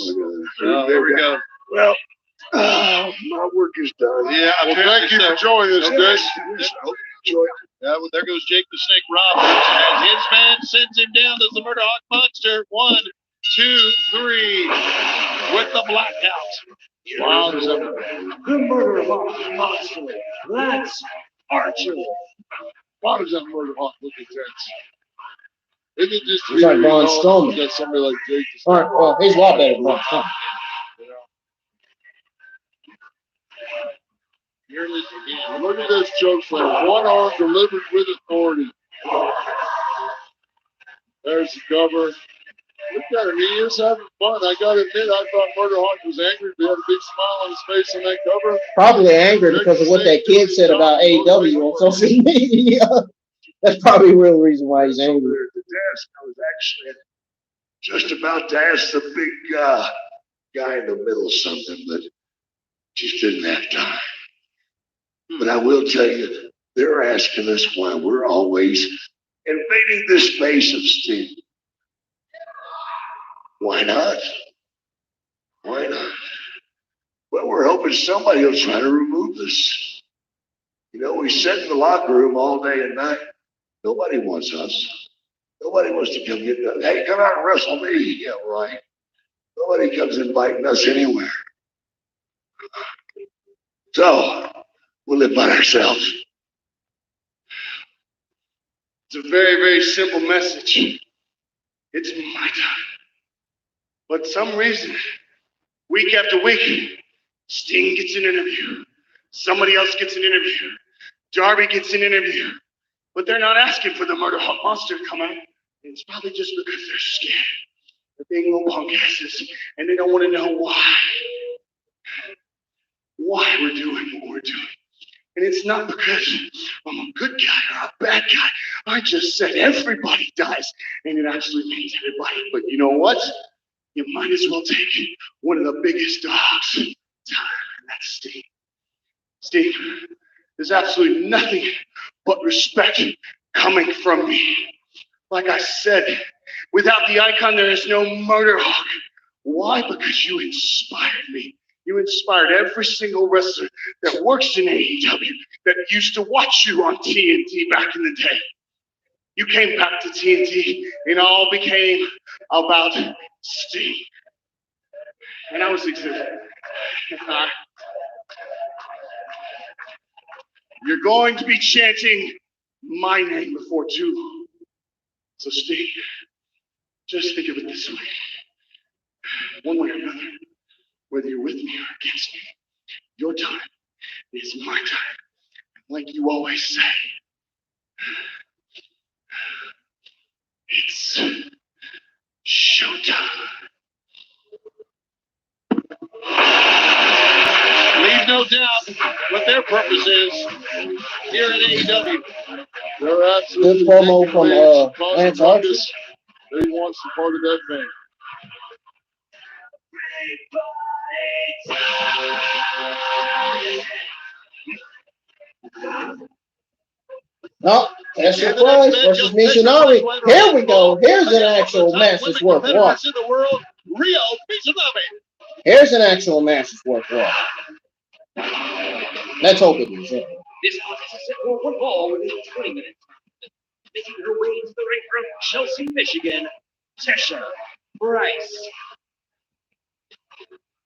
Oh, there we go.
Well, my work is done.
Yeah,
Well, thank you for joining us, Jake.
I hope you enjoy it.
Yeah, well, there goes Jake the Snake Roberts as his man sends him down as the Murder Hawk Monster. 1, 2, 3 with the blackout.
Wow.
The Murder Hawk Monster, Lance Archer.
Why does that Murder Hawk look intense? They could just
He's like Braun Strowman.
Got somebody like Jake.
All right, well, he's a lot better than Braun Strowman.
Look at this choke slam. One arm delivered with authority. There's the cover. Look at him. He is having fun. I got to admit, I thought Murder Hawk was angry, but he had a big smile on his face on that cover.
Probably angry because of what that kid said about AEW on social media. That's probably the real reason why he's angry.
The desk, I was actually just about to ask the big guy in the middle something, but just didn't have time. But I will tell you, they're asking us why we're always invading this space of Steve. Why not? Why not? Well, we're hoping somebody will try to remove us. You know, we sit in the locker room all day and night. Nobody wants us. Nobody wants to come get us. Hey, come out and wrestle me. Yeah, right. Nobody comes inviting us anywhere. So, we'll live by ourselves.
It's a very, very simple message. It's my time. But some reason, week after week, Sting gets an interview. Somebody else gets an interview. Darby gets an interview. But they're not asking for the Murder Hawk Monster to come out. And it's probably just because they're scared. They're being little punk asses, and they don't want to know why. Why we're doing what we're doing. And it's not because I'm a good guy or a bad guy. I just said everybody dies. And it actually means everybody. But you know what? You might as well take one of the biggest dogs in time. And that's Steve. Steve, there's absolutely nothing but respect coming from me. Like I said, without the icon, there is no Murder Hawk. Why? Because you inspired me. You inspired every single wrestler that works in AEW that used to watch you on TNT back in the day. You came back to TNT and it all became about Sting. And I was excited. You're going to be chanting my name before too long. So Sting, just think of it this way. One way or another, whether you're with me or against me, your time is my time. Like you always say, it's showtime.
Leave no doubt what their purpose is here at AEW.
They're absolutely
good promo from Lance Archer.
He wants to part of that thing.
No, Tesha Price versus Mizunami. Here we go. Here's an actual match that's worth watching.
In the world, Rio Mizunami.
Here's an actual match that's worth watching. Let's hope it is.
This contest is set for one fall within 20 minutes. Making her way into the ring from Chelsea, Michigan, Tesha Price.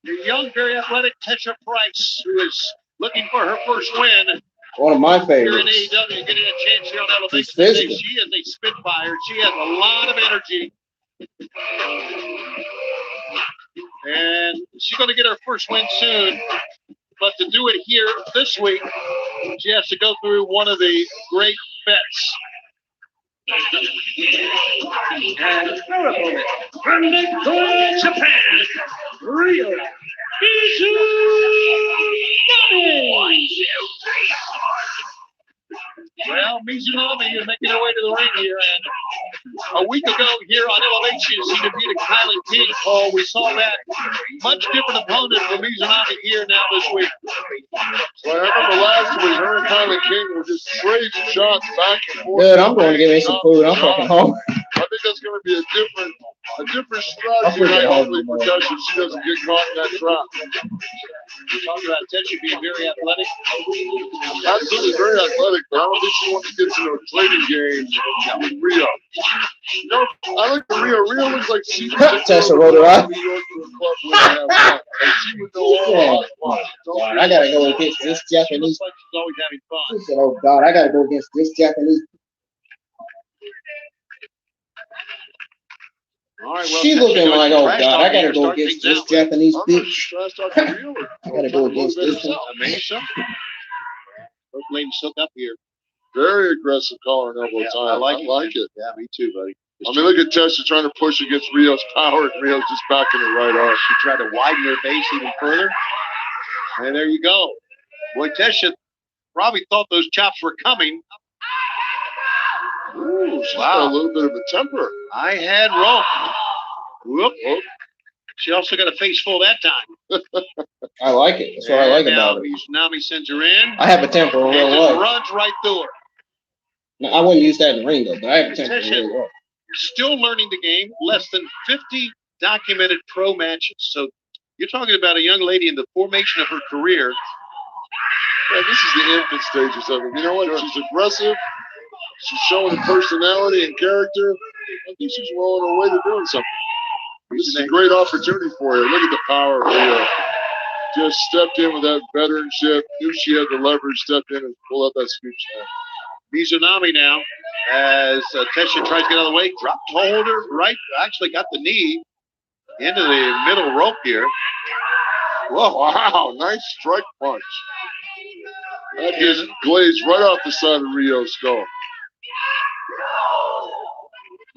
The young, very athletic Tesha Price, who is looking for her first win.
One of my
Here in
favorites.
AEW, getting a chance here on Elevation
She's
today.
physical.
She is a spitfire. She has a lot of energy. And she's going to get her first win soon. But to do it here this week, she has to go through one of the great bets.
And her opponent, from Nagoya, Japan, Rio Mizunami.
Well, Mizunami is making her way to the ring here. And a week ago here on Elevation, she defeated Kylie King. Oh, we saw that much different opponent for Mizunami here now this week.
Well, I remember last week, her and Kylie King were just straight shots back and forth.
Dude, I'm going to get me some food. I'm fucking hungry.
I think that's going to be a different strategy hopefully for Tesha if she doesn't get caught in that trap.
We're talking about Tesha being very athletic.
Absolutely very athletic, but I don't think she wants to get into a trading game with Rio. You know, I look at Rio. Rio looks like she
Tesha wrote it out.
New York to a club where they have fun. Like she would know all about fun.
God, I gotta go against this Japanese.
Looks like she's always having fun.
He said, "Oh God, I gotta go against this Japanese."
All right, well,
She
Tesha
looking
goes
like,
to
oh
trash
God,
talk
I gotta
here,
go
start
against
things
this
out.
Japanese
I'm
bitch.
trying to talk to you.
I gotta go against this one.
Maybe so. Both ladies hook up here.
Very aggressive collar and elbow
Yeah,
time.
I like it.
it.
Yeah, me too, buddy.
I mean, look at Tesha trying to push against Rio's power, and Rio's just backing it right off.
She tried to widen her base even further. And there you go. Boy, Tesha probably thought those chops were coming.
Ooh, she's got a little bit of a temper.
I had rope. Whoop. She also got a face full that time.
I like it. That's what I like
now
about it.
Mizunami sends her in.
I have a temper in
And
real
just
life.
runs right through her.
No, I wouldn't use that in the ring though, but I have a temper in
Tesha,
real life.
still learning the game. Less than 50 documented pro matches. So you're talking about a young lady in the formation of her career.
Yeah, this is the infant stages of it. You know what? She's aggressive. She's showing personality and character. I think she's well on her way to doing something. This is a great opportunity for her. Look at the power of Rio. Just stepped in with that veteranship. Knew she had the leverage. Stepped in and pulled out that scoop snap.
Mizunami now, as Tesha tries to get out of the way, dropped holder right. Actually got the knee into the middle rope here.
Whoa, wow, nice strike punch. That just glazed right off the side of Rio's skull.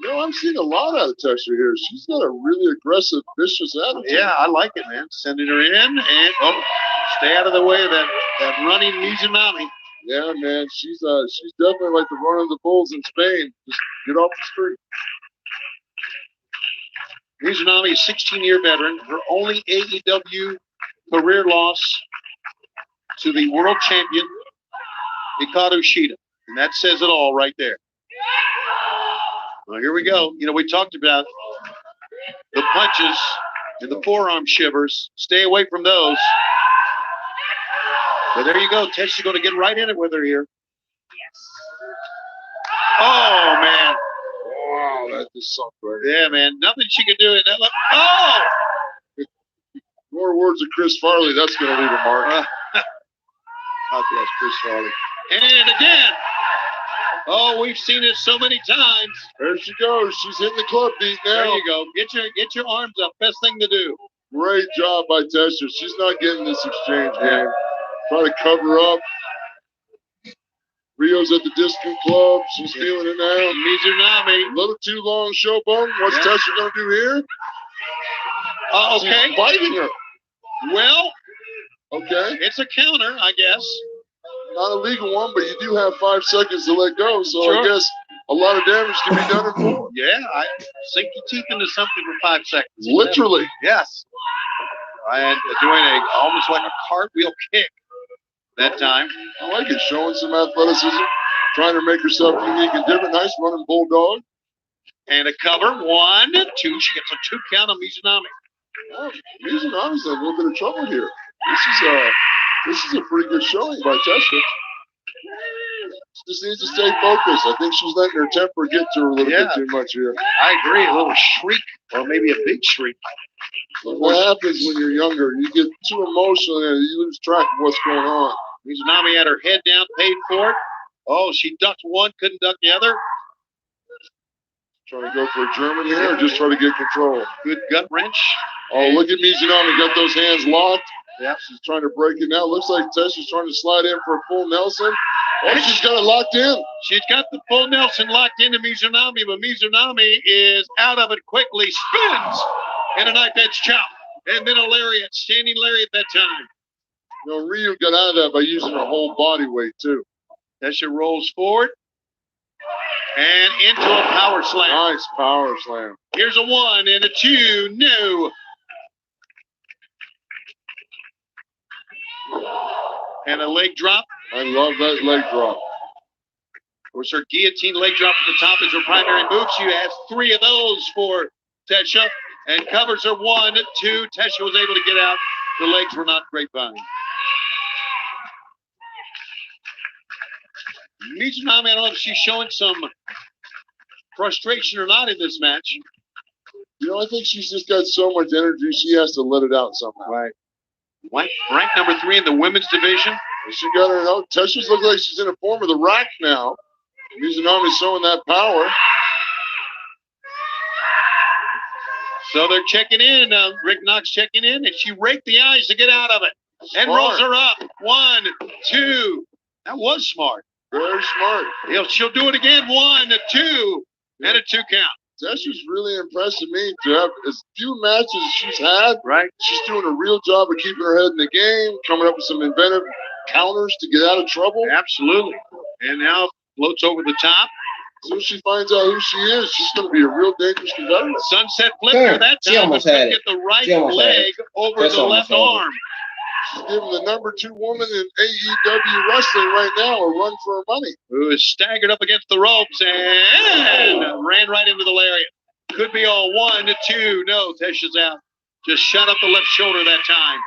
You know, I'm seeing a lot out of Tesha here. She's got a really aggressive, vicious attitude.
Yeah, I like it, man. Sending her in and stay out of the way of that running Mizunami.
Yeah, man, she's definitely like the run of the bulls in Spain. Just get off the street.
Mizunami is a 16-year veteran. Her only AEW career loss to the world champion, Hikaru Shida. And that says it all right there. Well, here we go. You know, we talked about the punches and the forearm shivers. Stay away from those. But there you go. Tesha's going to get right in it with her here. Oh, man.
Wow, that just sucked right.
Yeah, man. Nothing she can do. Oh!
More words of Chris Farley. That's going to leave a mark.
That's Chris Farley. And again. Oh, we've seen it so many times.
There she goes. She's hitting the club beat now.
There you go. Get your arms up. Best thing to do.
Great job by Tesha. She's not getting this exchange game. Try to cover up. Rio's at the disco club. She's feeling it now.
Mizunami.
A little too long, Showbone. What's Tesha going to do here?
Okay.
She's biting her.
Well,
okay.
It's a counter, I guess.
Not a legal one, but you do have 5 seconds to let go. So
sure.
I guess a lot of damage can be done in 4.
Yeah, I sink your teeth into something for 5 seconds.
Literally.
Yes. And doing almost like a cartwheel kick that time.
I like it, showing some athleticism, trying to make herself unique and different. Nice running bulldog.
And a cover. 1, 2. She gets a 2 count on Mizunami.
Oh, Mizunami's in a little bit of trouble here. This is a pretty good showing by Tesha. She just needs to stay focused. I think she's letting her temper get to her a little bit too much here.
I agree. A little shriek, or maybe a big shriek.
What happens when you're younger? You get too emotional and you lose track of what's going on.
Mizunami had her head down, paid for it. Oh, she ducked one, couldn't duck the other.
Trying to go for a German here or just try to get control?
Good gut wrench.
Oh, look at Mizunami. Got those hands locked.
Yeah.
She's trying to break it now. Looks like Tesha's trying to slide in for a full Nelson. Oh, she's got it locked in.
She's got the full Nelson locked into Mizunami, but Mizunami is out of it quickly. Spins and a knife edge chop. And then a lariat, standing lariat that time.
You know, Ryu got out of that by using her whole body weight, too.
Tesha rolls forward and into a power slam.
Nice power slam.
Here's a 1 and a 2. No. And a leg drop.
I love that leg drop.
Of course, her guillotine leg drop at the top is her primary move. She has 3 of those for Tesha and covers her 1, 2. Tesha was able to get out. The legs were not grapevine. Mizunami, I don't know if she's showing some frustration or not in this match.
You know, I think she's just got so much energy, she has to let it out somehow.
Right. Ranked number 3 in the women's division.
And she got her out. Tesha's looking like she's in a form of the rack now. Mizunami's showing that power.
So they're checking in. Rick Knox checking in, and she raked the eyes to get out of it. And rolls her up. 1, 2. That was smart.
Very smart.
She'll do it again. 1, 2, and a 2 count.
Tesha's really impressing me to have as few matches as she's had.
Right.
She's doing a real job of keeping her head in the game, coming up with some inventive counters to get out of trouble.
Absolutely. And now floats over the top.
As soon as she finds out who she is, she's going to be a real dangerous competitor.
Sunset flipper. That
She
time
almost
was
had
to
it.
get the right
She almost had
leg over
Just
the
almost
left
had it.
arm.
She's giving the number 2 woman in AEW wrestling right now a run for her money.
Who is staggered up against the ropes and ran right into the lariat. Could be all 1, 2. No, Tesha's out. Just shot up the left shoulder that time.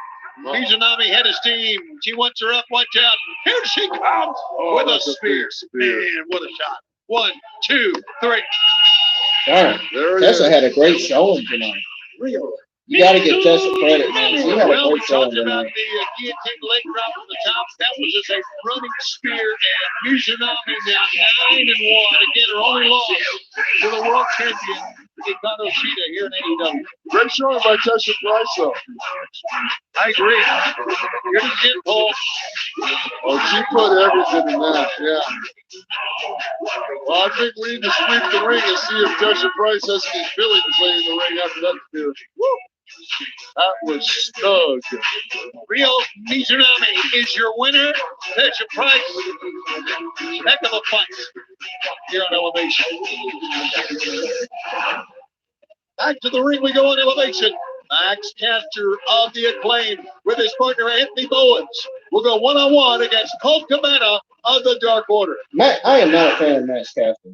Mizunami head of steam. She wants her up. Watch out. Here she comes with a spear. Man, what a shot. 1, 2, 3.
Darn.
There it
Tessa
is.
had a great showing tonight. You got to give Tessa credit, man. She had a
Well, we
great showing
talked about
tonight.
the guillotine leg drop from the top. That was just a running spear, and Mizunami now 9-1. Again, her only loss to the world champion, Hikaru Shida, here in AEW.
Great showing by Tesha Price, though.
I agree. Here's the get Cole.
Oh, she put everything in that, yeah. Well, I think we need to sweep the ring and see if Tesha Price has any feeling to play in the ring after that spear. Woo! That was snug.
Rio Mizunami is your winner. Tesha Price. Heck of a fight here on Elevation. Back to the ring we go on Elevation. Max Caster of the Acclaim with his partner Anthony Bowens will go one-on-one against Colt Cabana of the Dark Order.
I am not a fan of Max Caster.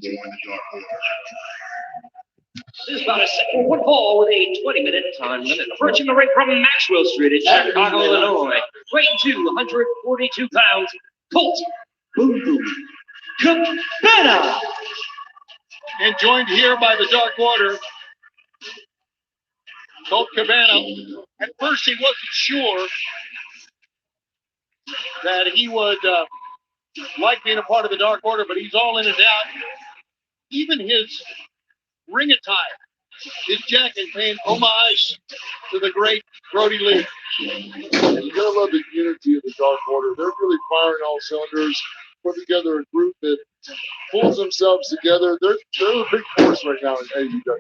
This is about a second one fall with a 20-minute time limit. Approaching the ring from Maxwell Street in Chicago, Illinois. Weighing 242 pounds, Colt Boom Boom Cabana.
And joined here by the Dark Order, Colt Cabana. At first he wasn't sure that he would like being a part of the Dark Order, but he's all in and out. Even his ring attire, his jacket paying homage to the great Brody Lee.
And you're going to love the unity of the Dark Order. They're really firing all cylinders, put together a group that pulls themselves together. They're a big force right now in AEW.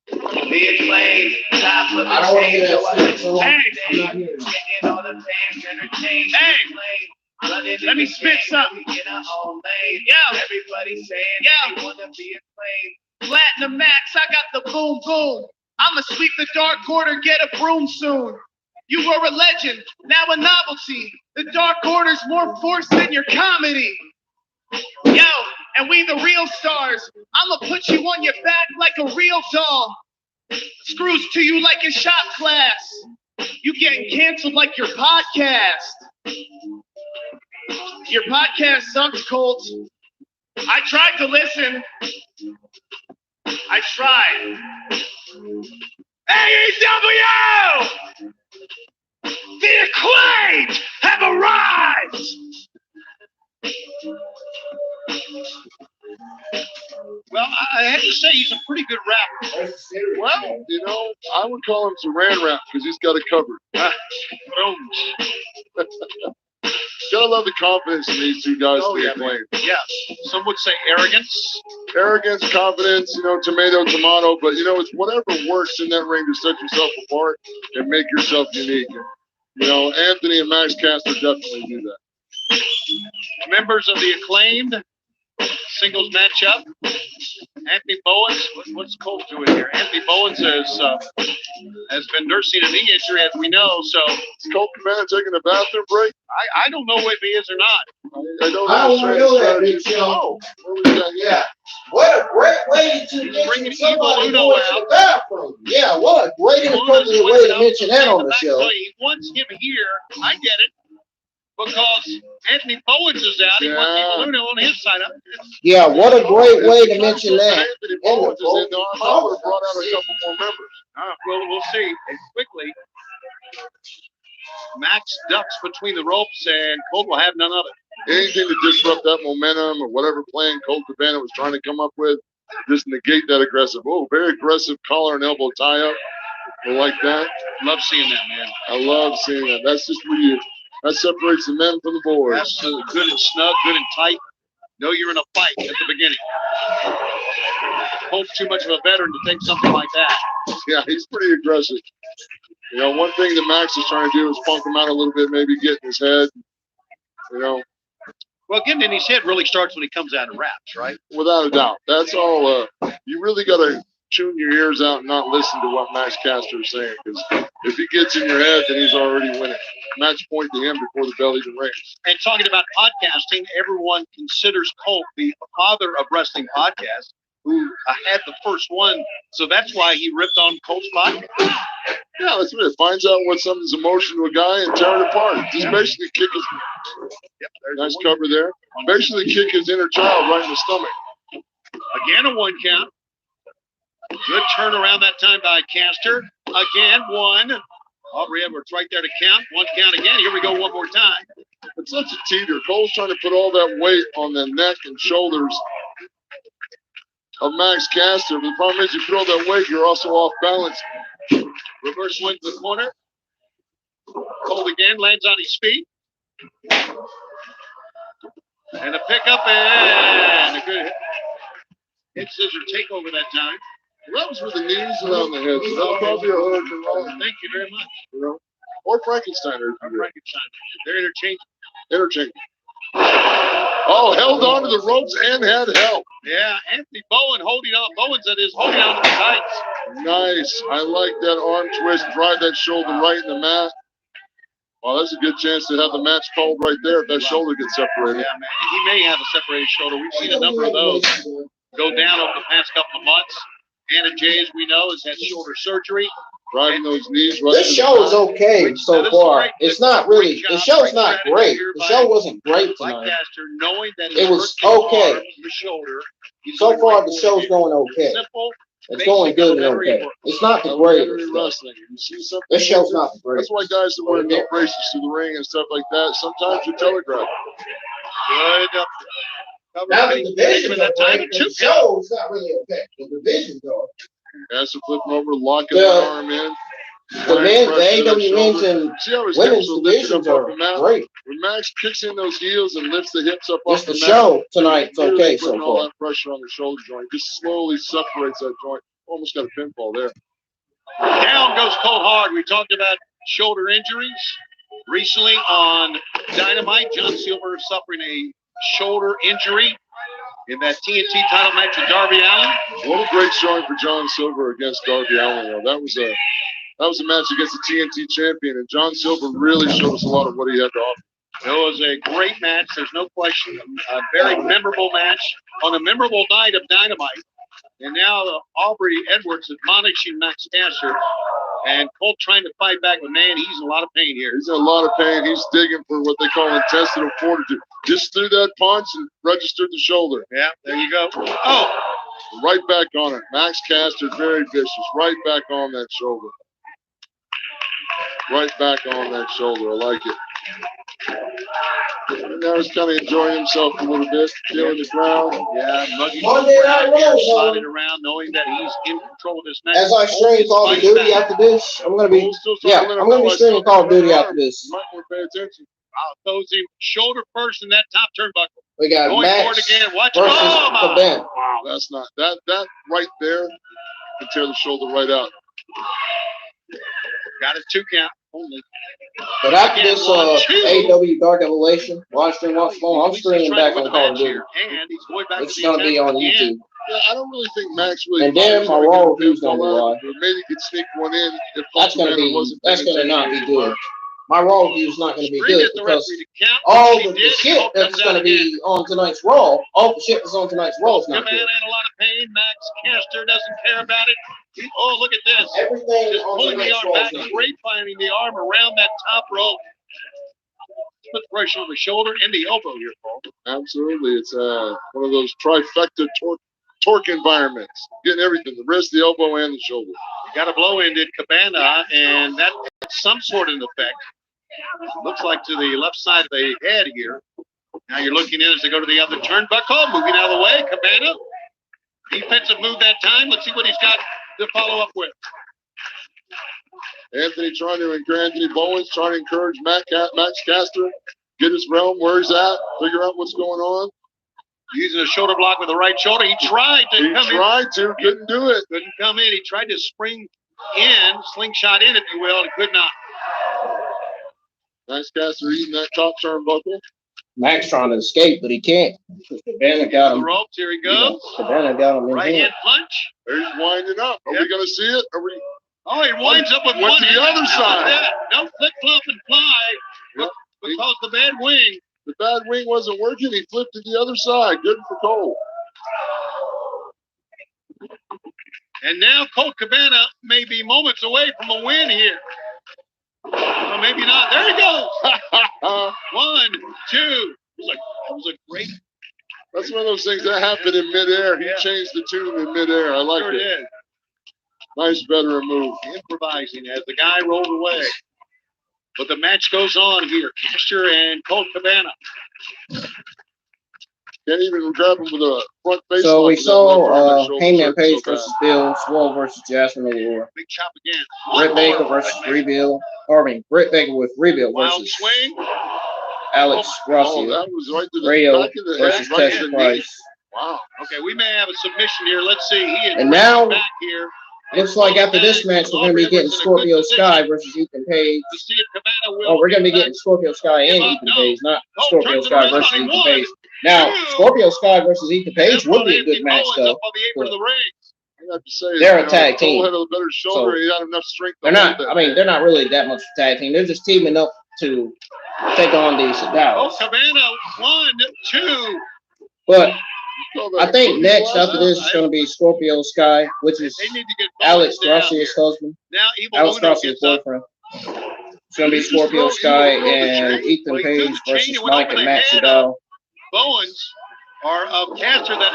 The Acclaim, top of
I don't want to hear that.
Hey, let me spit something. Yeah, everybody saying they want to be Acclaimed.
Platinum Max, I got the boom boom. I'ma sweep the Dark Order, get a broom soon. You were a legend, now a novelty. The Dark Order's more force than your comedy. Yo, and we the real stars. I'ma put you on your back like a real doll. Screws to you like a shop class. You getting canceled like your podcast. Your podcast sucks, Colt. I tried to listen. I tried. AEW! The Acclaimed have arrived!
Well, I have to say he's a pretty good rapper.
Well, you know, I would call him Saran Wrap because he's got it covered. Gotta love the confidence in these two guys to be Acclaimed.
Yeah, some would say arrogance.
Arrogance, confidence, you know, tomato, but you know, it's whatever works in that ring to set yourself apart and make yourself unique. And, you know, Anthony and Max Caster definitely do that.
Members of the Acclaimed singles matchup. Anthony Bowens, what's Colt doing here? Anthony Bowens has been nursing a knee injury, as we know. So
is Colt Cabana taking a bathroom break?
I don't know if he is or not.
I don't
know that, Big Show. Yeah. What a great way to mention somebody going to the bathroom. Yeah, what a great and appropriate way to mention that on the show.
He wants him here. I get it. Because Anthony Bowens is out. He wants Luna on his side.
Yeah, what a great way to mention that.
Anthony Bowens is in the arm. I would have brought out a couple more members.
Well, we'll see. And quickly, Max ducks between the ropes, and Colt will have none of it.
anything to disrupt that momentum or whatever plan Colt Cabana was trying to come up with, just negate that aggressive. Oh, very aggressive collar and elbow tie-up. I like that.
Love seeing that, man.
I love seeing that. That's just where that separates the men from the boys.
Absolutely. Good and snug, good and tight. Know you're in a fight at the beginning. Colt's too much of a veteran to take something like that.
Yeah, he's pretty aggressive. You know, one thing that Max is trying to do is punk him out a little bit, maybe get in his head. You know.
Well, getting in his head really starts when he comes out of wraps, right?
Without a doubt. That's all. You really got to tune your ears out and not listen to what Max Caster is saying. Because if he gets in your head, then he's already winning. Match point to him before the bell even rings.
And talking about podcasting, everyone considers Colt the father of wrestling podcasts, who had the first one. So that's why he ripped on Colt's podcast.
Yeah, that's what it finds out what something's emotion to a guy and tear it apart. Just basically kick his nice cover there. Basically kick his inner child right in the stomach.
Again, a 1 count. Good turnaround that time by Caster. Again, 1. Aubrey Edwards right there to count. 1 count again. Here we go one more time.
It's such a teeter. Cole's trying to put all that weight on the neck and shoulders of Max Caster. But the problem is you put all that weight, you're also off balance.
Reverse swing to the corner. Colt again lands on his feet. And a pickup and a good hit scissor takeover that time.
That was with the knees and on the head. So that's probably a hook and roll.
Thank you very much.
You know, or Frankensteiner.
They're interchangeable.
Interchangeable. Oh, held on to the ropes and had help.
Yeah, Anthony Bowen holding on. Bowen's at his holding on to the tights.
Nice. I like that arm twist. Drive that shoulder right in the mat. Well, that's a good chance to have the match called right there if that shoulder gets separated.
Yeah, man. He may have a separated shoulder. We've seen a number of those go down over the past couple of months. Anna Jay, as we know, has had shoulder surgery.
Driving those knees right.
This show is okay so far. It's not really. The show's not great. The show wasn't great tonight.
Knowing that
it was okay.
The shoulder,
so far, the show's going okay. It's going good and okay. It's not the greatest. This show's not the greatest.
That's why guys that wear no braces to the ring and stuff like that, sometimes you telegraph.
Good.
Now the divisions are great. The show's not really okay. The divisions are.
Has to flip him over, lock his arm in.
The AEW men's and women's divisions are great.
When Max kicks in those heels and lifts the hips up
off the show tonight's okay so far.
All that pressure on the shoulder joint just slowly separates that joint. Almost got a pinfall there.
Down goes Colt hard. We talked about shoulder injuries recently on Dynamite. John Silver suffering a shoulder injury in that TNT title match with Darby Allin.
What a great showing for John Silver against Darby Allin. That was a match against the TNT champion, and John Silver really showed us a lot of what he had to offer.
It was a great match. There's no question. A very memorable match on a memorable night of Dynamite. And now Aubrey Edwards admonishing Max Caster. And Colt trying to fight back, but man, he's in a lot of pain here.
He's in a lot of pain. He's digging for what they call intestinal fortitude. Just threw that punch and registered the shoulder.
Yeah, there you go. Oh!
Right back on it. Max Caster, very vicious. Right back on that shoulder. Right back on that shoulder. I like it. And now he's kind of enjoying himself a little bit, feeling the ground.
Yeah, Muggy sliding around, knowing that he's in control of this match.
As I stream Call of Duty after this, I'm gonna be streaming Call of Duty after this.
Might want to pay attention.
Throws him shoulder first in that top turnbuckle.
We got
going
Max
forward again. Watch
versus Cabana.
Wow, that's not that right there can tear the shoulder right out.
Got a 2 count only.
But after this AEW Dark Elevation, live stream watch along, I'm streaming back on Call of Duty. It's going to be on YouTube.
Yeah, I don't really think Max really.
And then my Raw review's going to be live.
Maybe he could sneak one in if
that's going to not be good. My Raw review's not going to be good because all the shit that's going to be on tonight's Raw, all the shit that's on tonight's Raw is not good.
In a lot of pain. Max Caster doesn't care about it. Oh, look at this.
Everything
just pulling the arm back, grapevine the arm around that top rope. Put pressure on the shoulder and the elbow here, Paul.
Absolutely. It's one of those trifecta torque environments. Getting everything, the wrist, the elbow, and the shoulder.
You got a blow-ended Cabana, and that had some sort of effect. Looks like to the left side of the head here. Now you're looking in as they go to the other turnbuckle, moving out of the way. Cabana, defensive move that time. Let's see what he's got to follow up with.
Anthony Bowens trying to encourage Max Caster, get his realm where he's at, figure out what's going on.
Using a shoulder block with the right shoulder. He tried to
couldn't do it.
Couldn't come in. He tried to spring in, slingshot in, if you will, and could not.
Max Caster eating that top turnbuckle.
Max trying to escape, but he can't. Cabana got him.
The ropes, here he goes.
Cabana got him in
right
here.
hand punch.
He's winding up. Are we going to see it?
Oh, he winds up with one
to
hand.
the other side.
No flip, flop, and fly. Yep. Because the bad wing.
The bad wing wasn't working. He flipped to the other side. Good for Colt.
And now Colt Cabana may be moments away from a win here. Or maybe not. There he goes. 1, 2. That was a great.
That's one of those things that happened in midair. He changed the tune in midair. I like it.
Did.
Nice veteran move.
Improvising as the guy rolled away. But the match goes on here. Caster and Colt Cabana.
Can't even grab him with a front face.
So we saw Hangman Page versus Bill, Swole versus Jazmine Allure.
Big chop again.
Britt Baker versus Rebuild. Britt Baker with Rebuild
Wild
versus
swing.
Alex Gracia.
That was right to the
Rayo
back of the
versus
head, right
Tesha
in the
Price.
knee. Wow.
Okay, we may have a submission here. Let's see. He
And now,
back here.
looks like after this match, we're going to be getting Scorpio Sky versus Ethan Page.
To see if Cabana will
Oh, we're going to be getting Scorpio Sky and Ethan Page, not Scorpio Sky versus Ethan Page. Now, Scorpio Sky versus Ethan Page would be a good match, though.
I have to say,
They're a tag team.
Cole had a better shoulder.
So,
he had enough strength.
They're not. I mean, they're not really that much a tag team. They're just teaming up to take on these Sydal.
Oh, Cabana, 1, 2.
But I think next after this is going to be Scorpio Sky, which is Alex Gracia's husband.
Now,
Alex Gracia's boyfriend. It's going to be Scorpio Sky and Ethan Page versus Mike and Matt Sydal.
Bowens are of Caster that.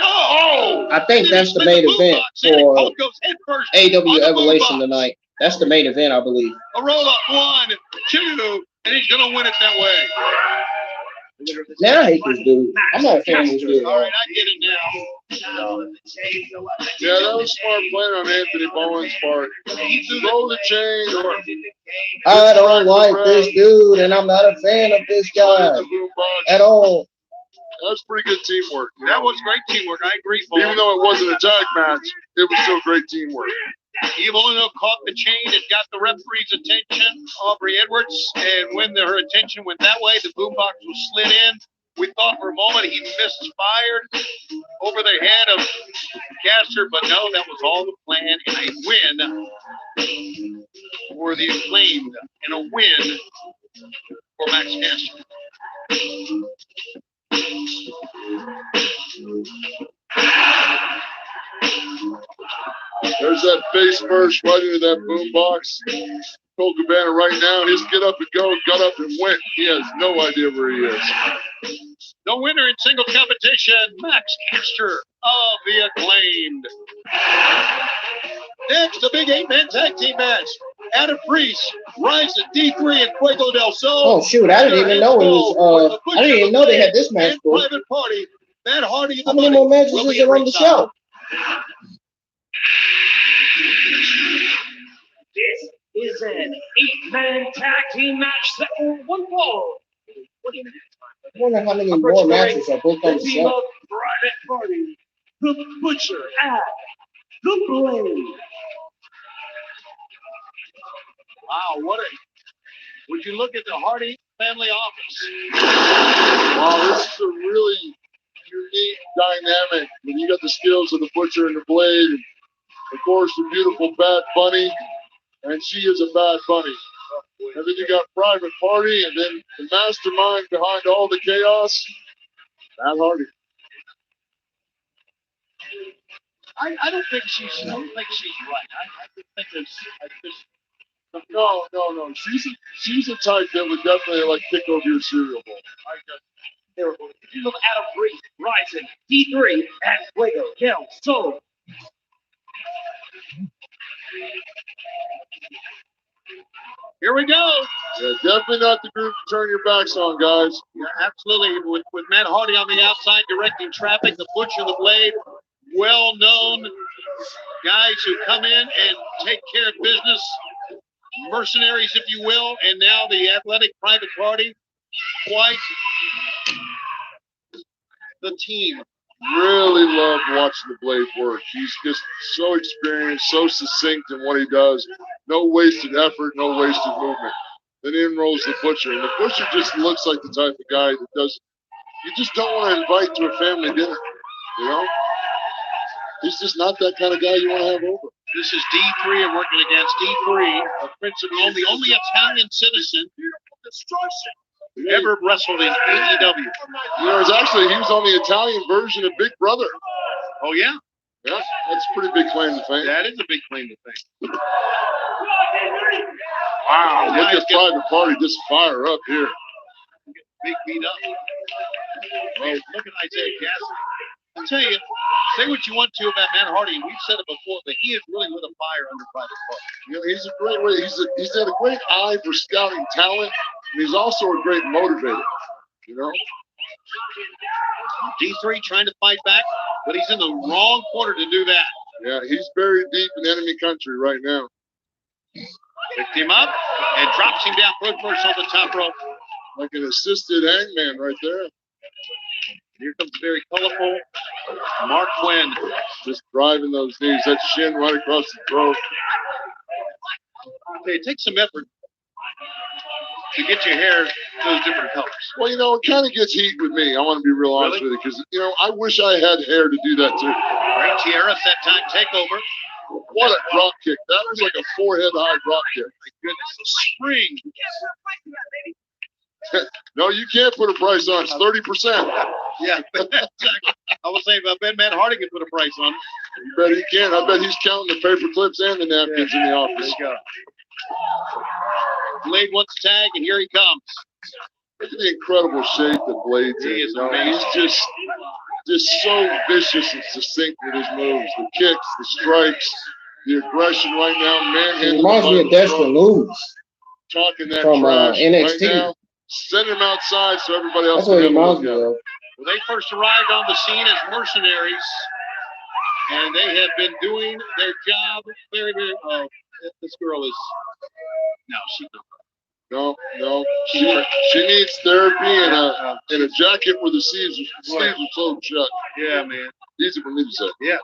I think that's the main event for AEW Evolution tonight. That's the main event, I believe.
A roll up, 1, 2, and he's going to win it that way.
Now I hate this dude. I'm not a fan of this dude.
All right, I get it now.
Yeah, that was smart playing on Anthony Bowen's part. Throw the chain.
I don't like this dude, and I'm not a fan of this guy at all.
That was pretty good teamwork.
That was great teamwork. I agree. Paul.
Even though it wasn't a tag match, it was still great teamwork.
Evil Uno caught the chain. It got the referee's attention, Aubrey Edwards, and when her attention went that way, the boombox was slid in. We thought for a moment he misfired over the head of Caster, but no, that was all the plan, and a win for the Acclaimed, and a win for Max Caster.
There's that face first right into that boombox. Colt Cabana right now, his get up and go, got up and went. He has no idea where he is.
The winner in single competition, Max Caster of the Acclaimed. Next, the big 8-man tag team match. Adam Priest, Ryzen, D3, and Fuego del Sol.
Oh shoot! I didn't even know it was. I didn't even know they had this match.
Private Party. Matt Hardy.
How many more matches is there on the show?
This is an 8-man tag team match set for one fall.
I wonder how many more matches are booked on the show.
Private Party, the Butcher, and the Blade.
Wow, would you look at the Hardy family office?
Wow, this is a really unique dynamic. When you got the skills of the Butcher and the Blade, and of course the beautiful Bad Bunny, and she is a Bad Bunny. And then you got Private Party, and then the mastermind behind all the chaos, Matt Hardy.
I don't think she's right. I think there's
No. She's a type that would definitely like kick over your cereal bowl.
If you look at Adam Priest, Ryzen, D3, and Fuego del Sol.
Here we go.
Yeah, definitely not the group to turn your backs on, guys.
Yeah, absolutely. With Matt Hardy on the outside directing traffic, the Butcher, the Blade, well-known guys who come in and take care of business, mercenaries, if you will, and now the Athletic Private Party, quite the team.
Really love watching the Blade work. He's just so experienced, so succinct in what he does. No wasted effort, no wasted movement. Then in rolls the Butcher, and the Butcher just looks like the type of guy that does. You just don't want to invite to a family dinner, you know. He's just not that kind of guy you want to have over.
This is D3 and working against D3, a Prince of Rome, the only Italian citizen ever wrestled in AEW.
You know, he was on the Italian version of Big Brother.
Oh, yeah?
Yeah, that's a pretty big claim to fame.
That is a big claim to fame.
Wow, look at Private Party just fire up here.
Big beat up. Well, look at Isaiah Cassidy. I'll tell you, say what you want to about Matt Hardy, and we've said it before, but he is really lit a fire under Private Party.
You know, he's a great way. He's got a great eye for scouting talent, and he's also a great motivator. You know,
D3 trying to fight back, but he's in the wrong corner to do that.
Yeah, he's buried deep in enemy country right now.
Picked him up and drops him down first on the top rope.
Like an assisted hangman right there.
Here comes the very colorful Mark Quinn.
Just driving those knees, that shin right across the throat.
Okay, it takes some effort to get your hair those different colors.
Well, you know, it kind of gets heat with me. I want to be real honest with you because, you know, I wish I had hair to do that too.
Great Tierra, that time takeover.
What a drop kick. That was like a forehead high drop kick.
My goodness, the spring.
No, you can't put a price on it. It's 30%.
Yeah, exactly. I was saying, I bet Matt Hardy can put a price on it.
You bet he can. I bet he's counting the paper clips and the napkins in the office.
There you go. Blade wants to tag, and here he comes.
Look at the incredible shape that Blade's in.
He is amazing.
He's just so vicious and succinct with his moves. The kicks, the strikes, the aggression right now.
It reminds me of Desperate Lose.
Talking that
from
trash
NXT.
right now. Send him outside so everybody else
That's what
can
it
have a
reminds
look
me
at
of.
it.
Well, they first arrived on the scene as mercenaries, and they have been doing their job very, very. This girl is. No,
She needs therapy and a jacket where the sleeves are sewed shut.
Yeah, man.
Easy for me to say.
Yes.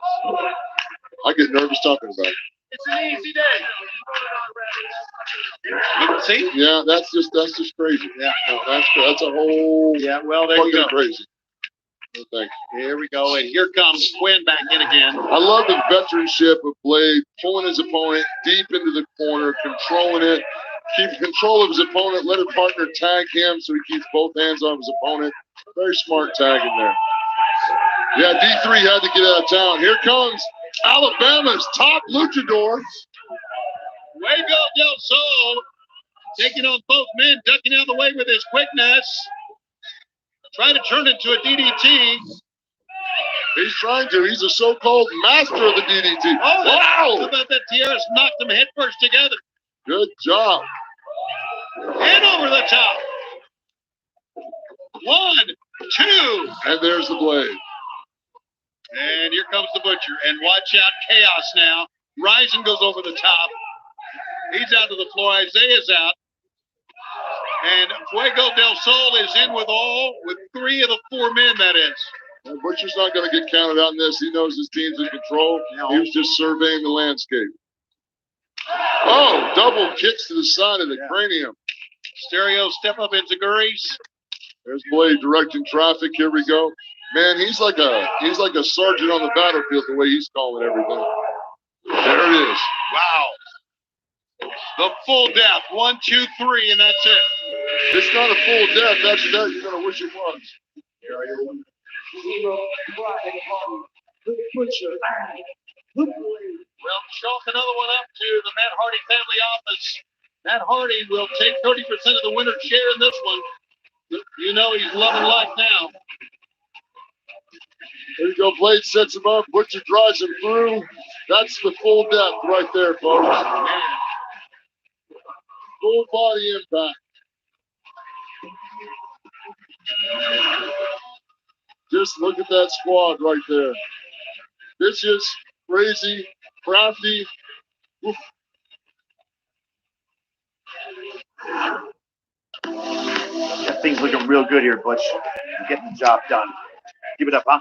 I get nervous talking about it.
It's an easy day. See?
Yeah, that's just crazy.
Yeah.
No, that's a whole.
Yeah. Well, there you go.
Crazy. No, thank you.
Here we go, and here comes Quinn back in again.
I love the veteranship of Blade, pulling his opponent deep into the corner, controlling it, keeping control of his opponent, let his partner tag him so he keeps both hands on his opponent. Very smart tagging there. Yeah, D3 had to get out of town. Here comes Alabama's top luchador.
Fuego del Sol, taking on both men, ducking out of the way with his quickness. Trying to turn into a DDT.
He's trying to. He's a so-called master of the DDT.
Oh,
wow!
How about that? Tierra's knocked them headfirst together.
Good job.
And over the top. 1, 2.
And there's the Blade.
And here comes the Butcher. And watch out, chaos now. Ryzen goes over the top. He's out to the floor. Isaiah's out. And Fuego del Sol is in with 3 of the 4 men, that is.
And Butcher's not going to get counted out in this. He knows his team's in control.
No.
He was just surveying the landscape. Oh, double kicks to the side of the cranium.
Stereo step up into Gurries.
There's Blade directing traffic. Here we go. Man, he's like a sergeant on the battlefield the way he's calling everything. There it is.
Wow. The full death. 1, 2, 3, and that's it.
It's not a full death. That's death. You're going to wish it was.
Well, chalk another one up to the Matt Hardy family office. Matt Hardy will take 30% of the winner's share in this one. You know he's loving life now.
There you go. Blade sets him up. Butcher drives him through. That's the full depth right there, folks. Full body impact. Just look at that squad right there. Vicious, crazy, crafty. Oof.
Yeah, things looking real good here, Butch. You're getting the job done. Give it up, huh?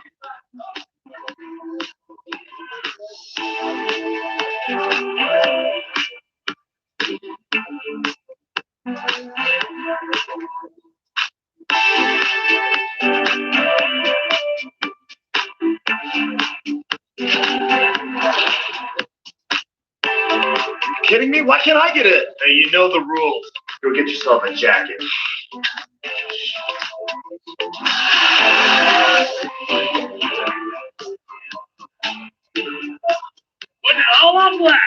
Kidding me? Why can't I get it? Hey, you know the rules. Go get yourself a jacket.
But now I'm black.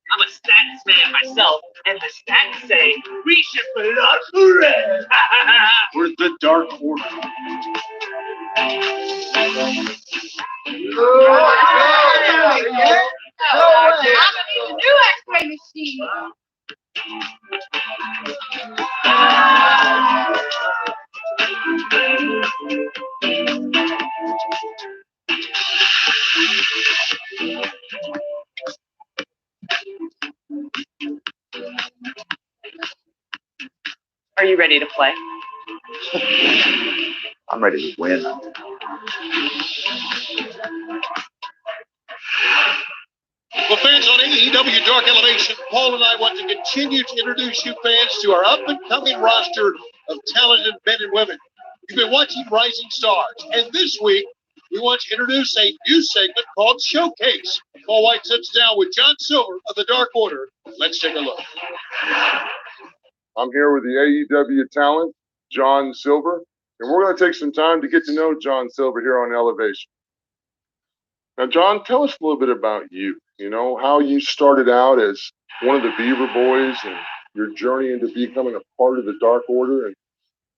I'm a stats man myself, and the stats say we should put up the red.
We're the Dark Order.
I'm gonna need a new X-ray machine.
Are you ready to play?
I'm ready to win.
Well, fans on AEW Dark Elevation, Paul and I want to continue to introduce you fans to our up-and-coming roster of talented men and women. You've been watching Rising Stars, and this week, we want to introduce a new segment called Showcase. Paul White sits down with John Silver of the Dark Order. Let's take a look.
I'm here with the AEW talent, John Silver, and we're going to take some time to get to know John Silver here on Elevation. Now, John, tell us a little bit about you. You know, how you started out as one of the Beaver Boys and your journey into becoming a part of the Dark Order, and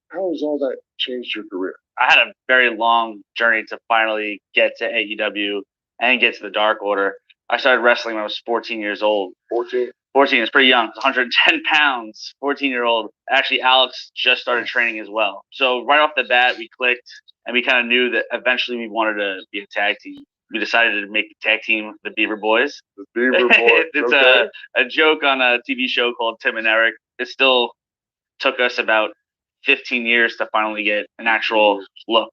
how has all that changed your career?
I had a very long journey to finally get to AEW and get to the Dark Order. I started wrestling when I was 14 years old.
14?
14 is pretty young. 110 pounds, 14-year-old. Actually, Alex just started training as well. So right off the bat, we clicked, and we kind of knew that eventually we wanted to be a tag team. We decided to make the tag team the Beaver Boys.
The Beaver Boys.
It's
okay.
a joke on a TV show called Tim and Eric. It still took us about 15 years to finally get an actual look.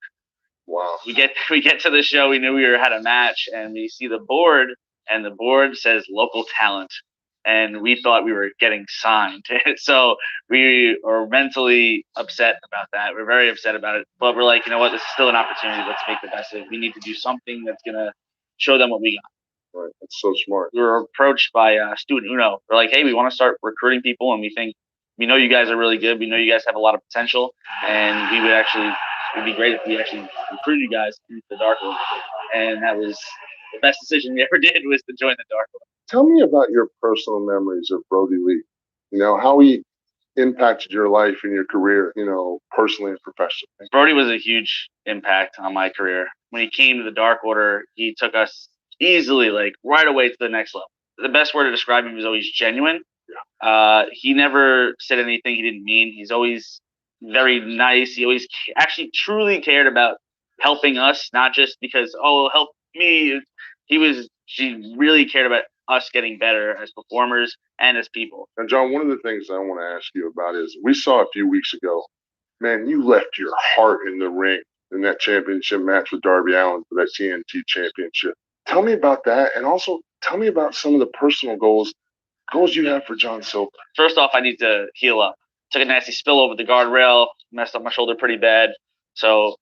Wow.
We get to the show, we knew we had a match, and we see the board, and the board says local talent. And we thought we were getting signed. So we are mentally upset about that. We're very upset about it. But we're like, you know what? This is still an opportunity. Let's make the best of it. We need to do something that's going to show them what we got.
Right. That's so smart.
We were approached by Student Uno. We're like, hey, we want to start recruiting people, and we know you guys are really good. We know you guys have a lot of potential. And it'd be great if we actually recruited you guys into the Dark Order. And that was the best decision we ever did, was to join the Dark Order.
Tell me about your personal memories of Brody Lee. You know, how he impacted your life and your career, you know, personally and professionally.
Brody was a huge impact on my career. When he came to the Dark Order, he took us easily, like, right away to the next level. The best word to describe him is always genuine. Yeah. He never said anything he didn't mean. He's always very nice. He always actually truly cared about helping us, not just because, oh, help me. She really cared about us getting better as performers and as people.
Now, John, one of the things I want to ask you about is, we saw a few weeks ago, man, you left your heart in the ring in that championship match with Darby Allin for that TNT championship. Tell me about that, and also tell me about some of the personal goals you have for John Silver.
First off, I need to heal up. Took a nasty spill over the guardrail, messed up my shoulder pretty bad, so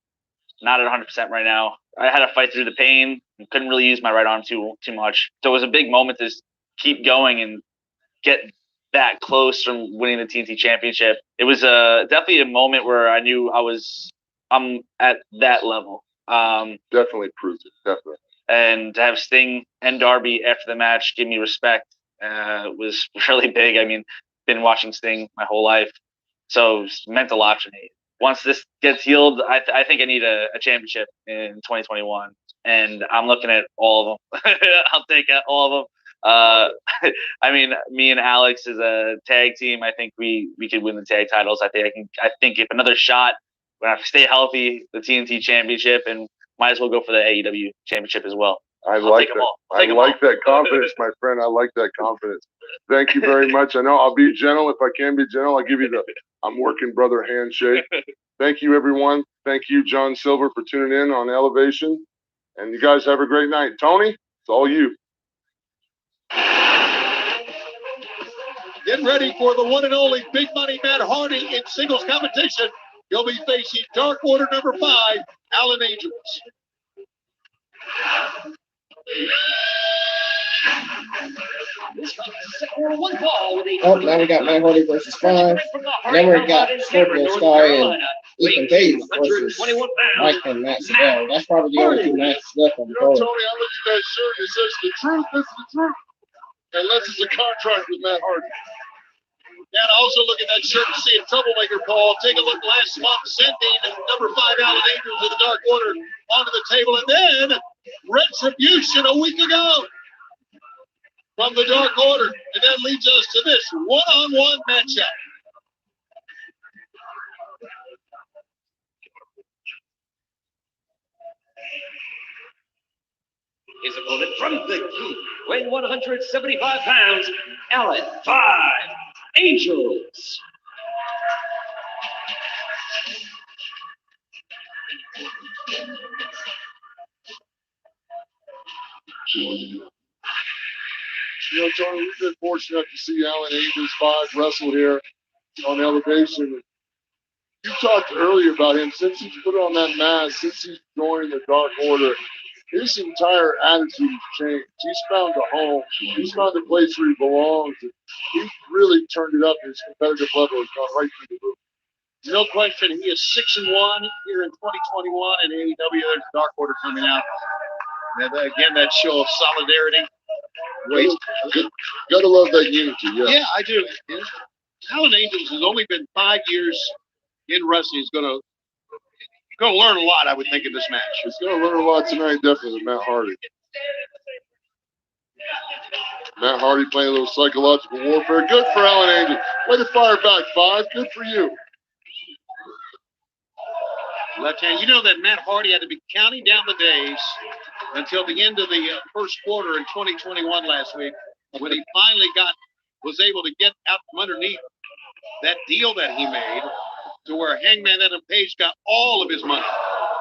not at 100% right now. I had to fight through the pain. Couldn't really use my right arm too much. So it was a big moment to keep going and get that close from winning the TNT championship. It was definitely a moment where I knew I'm at that level.
Definitely proved it. Definitely.
And to have Sting and Darby after the match give me respect was really big. I mean, been watching Sting my whole life, so it meant a lot to me. Once this gets healed, I think I need a championship in 2021, and I'm looking at all of them. I'll take all of them.
I mean, me and Alex as a tag team, I think we could win the tag titles. I think if another shot, when I stay healthy, the TNT Championship, and might as well go for the AEW Championship as well.
I like that confidence, my friend. I like that confidence. Thank you very much. I know I'll be gentle if I can be gentle. I'll give you the I'm working brother handshake. Thank you, everyone. Thank you, John Silver, for tuning in on Elevation. And you guys have a great night. Tony, it's all you.
Get ready for the one and only Big Money Matt Hardy in singles competition. He'll be facing Dark Order number 5, Alan Angels.
Oh, now we got Matt Hardy versus 5. And then we got Scorpio Sky and Ethan Page versus Mike and Matt Sydal. That's probably the only 2 matches left on the
Tony,
card.
I looked at that shirt and it says the truth is the truth. Unless it's a contract with Matt Hardy.
And also look at that shirt and see a troublemaker, Paul. Take a look last month, sending number 5 Alan Angels of the Dark Order onto the table. And then Retribution a week ago from the Dark Order. And that leads us to this one-on-one matchup.
His opponent from the key, weighing 175 pounds, Alan 5 Angels.
You know, Tony, we've been fortunate to see Alan Angels 5 wrestle here on Elevation. You talked earlier about him. Since he's put on that mask, since he's joined the Dark Order, his entire attitude has changed. He's found a home. He's found a place where he belongs. And he's really turned it up. His competitive level has gone right through the roof.
No question, he is 6-1 here in 2021 in AEW. There's the Dark Order coming out. And again, that show of solidarity.
Wait, gotta love that unity.
Yeah, I do. Yeah. Alan Angels has only been 5 years in wrestling. He's going to learn a lot, I would think, in this match.
He's going to learn a lot tonight, definitely, with Matt Hardy. Matt Hardy playing a little psychological warfare. Good for Alan Angels. Way to fire back, 5. Good for you.
Left hand. You know that Matt Hardy had to be counting down the days until the end of the first quarter in 2021 last week when he finally was able to get out from underneath that deal that he made to where Hangman Adam Page got all of his money.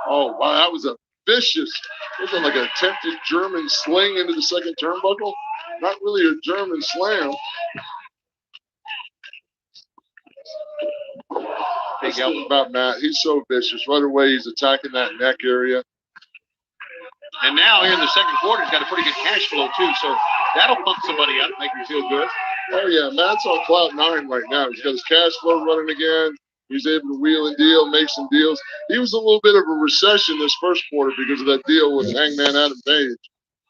Oh, wow. That was a vicious, was that like an attempted German sling into the second turnbuckle? Not really a German slam. Big help about Matt. He's so vicious. Right away, he's attacking that neck area.
And now here in the second quarter, he's got a pretty good cash flow, too. So that'll pump somebody up, make him feel good.
Oh, yeah. Matt's on cloud 9 right now. He's got his cash flow running again. He's able to wheel and deal, make some deals. He was a little bit of a recession this first quarter because of that deal with Hangman Adam Page.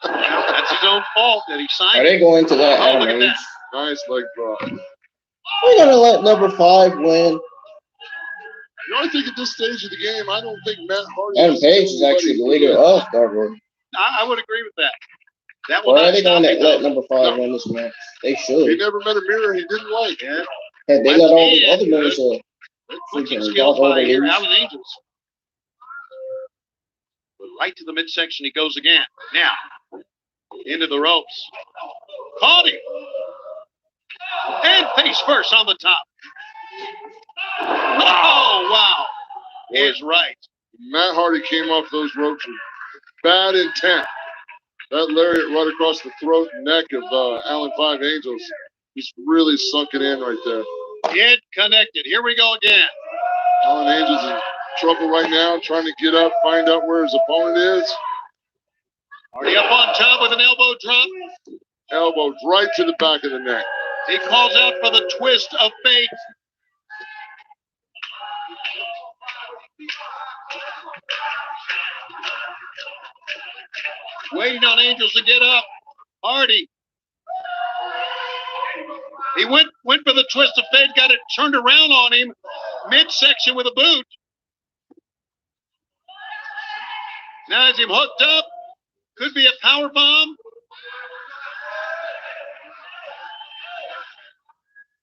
Well, that's his own fault that he signed.
Are they going to that?
Oh, look at that.
Nice leg drop.
We're going to let number 5 win.
You know, I think at this stage of the game, I don't think Matt Hardy.
Adam Page is actually the leader of Dark Order.
I would agree with that. That
Or
will
are
not
they
stop
going
him,
to let
though.
number 5 win this match? They should.
He never met a mirror he didn't like.
Yeah.
Had they let all the other members
Clinching
freaking
skills
Dark Order
by here,
lose.
Alan Angels. But right to the midsection he goes again. Now, into the ropes. Caught him. And face first on the top. Oh, wow. Is right.
Matt Hardy came off those ropes with bad intent. That lariat right across the throat and neck of Alan 5 Angels. He's really sunk it in right there.
It connected. Here we go again.
Alan Angels in trouble right now, trying to get up, find out where his opponent is.
Already up on top with an elbow drop.
Elbow right to the back of the neck.
He calls out for the twist of fate. Waiting on Angels to get up. Hardy. He went for the twist of fate, got it turned around on him, midsection with a boot. Now has him hooked up. Could be a power bomb.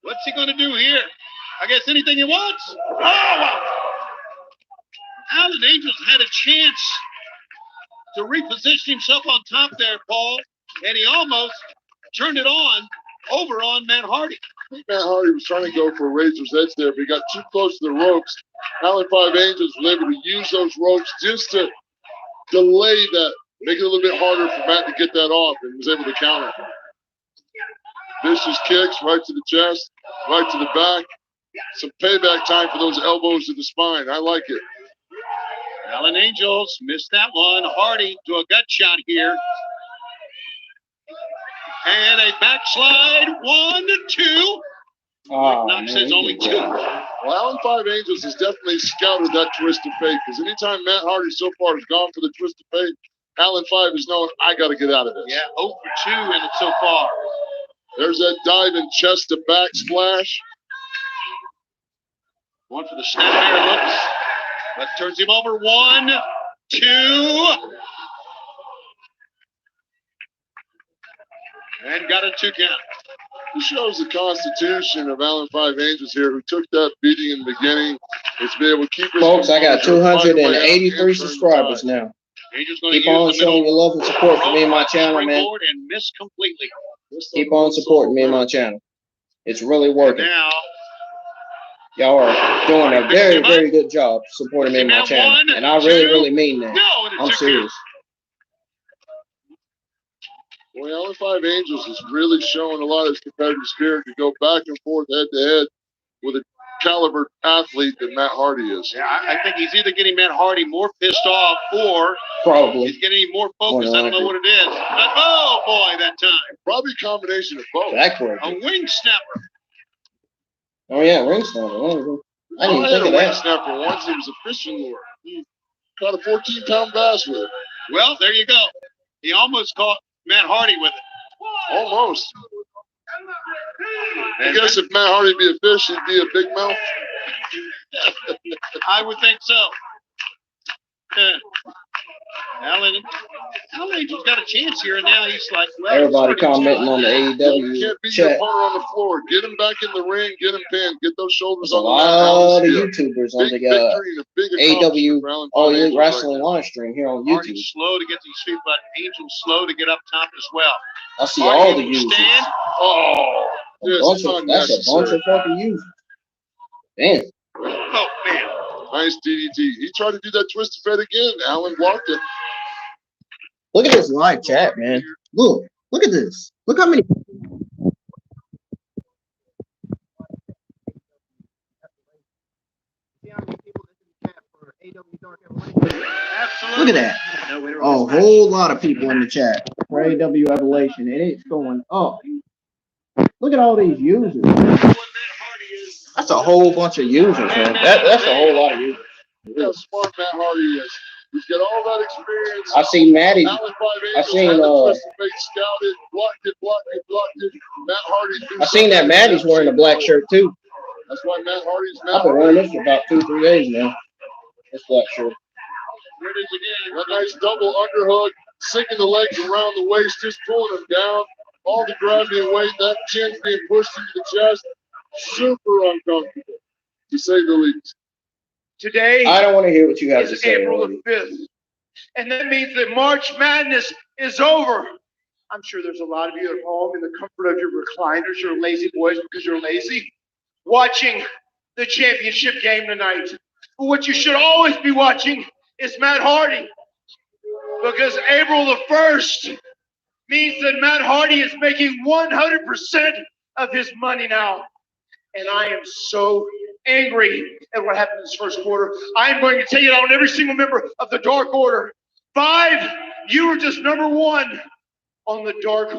What's he going to do here? I guess anything he wants. Oh, wow. Alan Angels had a chance to reposition himself on top there, Paul, and he almost turned it over on Matt Hardy.
Matt Hardy was trying to go for a razor's edge there, but he got too close to the ropes. Alan Five Angels was able to use those ropes just to delay that, make it a little bit harder for Matt to get that off, and was able to counter. Vicious kicks right to the chest, right to the back. Some payback time for those elbows to the spine. I like it.
Alan Angels missed that one. Hardy to a gut shot here. And a backslide. 1, 2. Knox says only 2.
Well, Alan Five Angels has definitely scouted that twist of fate, because anytime Matt Hardy so far has gone for the twist of fate, Alan Five is knowing, I got to get out of this.
Yeah, 0 for 2 in it so far.
There's that diving chest to back splash.
One for the snapmare looks, but turns him over. 1, 2. And got a 2 count.
This shows the constitution of Alan Five Angels here, who took that beating in the beginning. It's been able to keep his
folks, I got 283 subscribers now. Keep on showing your love and support for me and my channel, man.
And missed completely.
Keep on supporting me and my channel. It's really working.
Now,
y'all are doing a very, very good job supporting me and my channel. And I really, really mean that. I'm serious.
Well, Alan Five Angels is really showing a lot of his competitive spirit to go back and forth head to head with a caliber athlete that Matt Hardy is.
Yeah, I think he's either getting Matt Hardy more pissed off or
probably
he's getting more focused. I don't know what it is. But, oh, boy, that time.
Probably a combination of both.
Exactly.
A wing snapper.
Oh, yeah, ring snapper. I didn't even
had
think
a
of
wing
that.
snapper once. It was a fishing lure. He caught a 14-pound bass with it.
Well, there you go. He almost caught Matt Hardy with it.
Almost. I guess if Matt Hardy be a fish, he'd be a big mouth.
I would think so. Alan Angel's got a chance here, and now he's like, well,
everybody commenting on the
You
AEW
can't beat your
chat.
opponent on the floor. Get him back in the ring. Get him pinned. Get those shoulders
There's a
on the mat.
lot of YouTubers on
Big
the
victory and a big accomplishment for
AEW
Alan
All
Five
Elite
Angels
Wrestling
right
live stream here on
Hardy's
YouTube.
slow to get to his feet, but Angel's slow to get up top as well.
I see
Hardy
all the
will
users.
stand.
Oh,
That's a bunch of fucking users. Damn.
Oh, man.
Nice DDT. He tried to do that twisted fed again. Alan blocked it.
Look at this live chat, man. Look at this. Look how many. Look at that. A whole lot of people in the chat for AW Evolution, and it's going up. Look at all these users. That's a whole bunch of users, man. That's a whole lot of users.
Look how smart Matt Hardy is. He's got all that experience.
I seen Maddie.
Alan Five
I
Angels
seen
had the twisted fate scouted, blocked it. Matt Hardy.
I seen that Maddie's wearing a black shirt too.
That's why Matt Hardy's Matt
I've been
Hardy.
wearing this for about 2-3 days now. This black shirt.
Here it is again.
That nice double underhook, sinking the legs around the waist, just pulling them down. All the gravity and weight, that chin's being pushed into the chest. Super uncomfortable, to say the least.
Today
I don't want to hear what you have to
is
say.
April
Lordy.
the 5th. And that means that March Madness is over. I'm sure there's a lot of you at home in the comfort of your recliners, your lazy boys because you're lazy, watching the championship game tonight. But what you should always be watching is Matt Hardy. Because April the 1st means that Matt Hardy is making 100% of his money now. And I am so angry at what happened in this first quarter. I'm going to take it on every single member of the Dark Order. 5, you are just number 1 on the Dark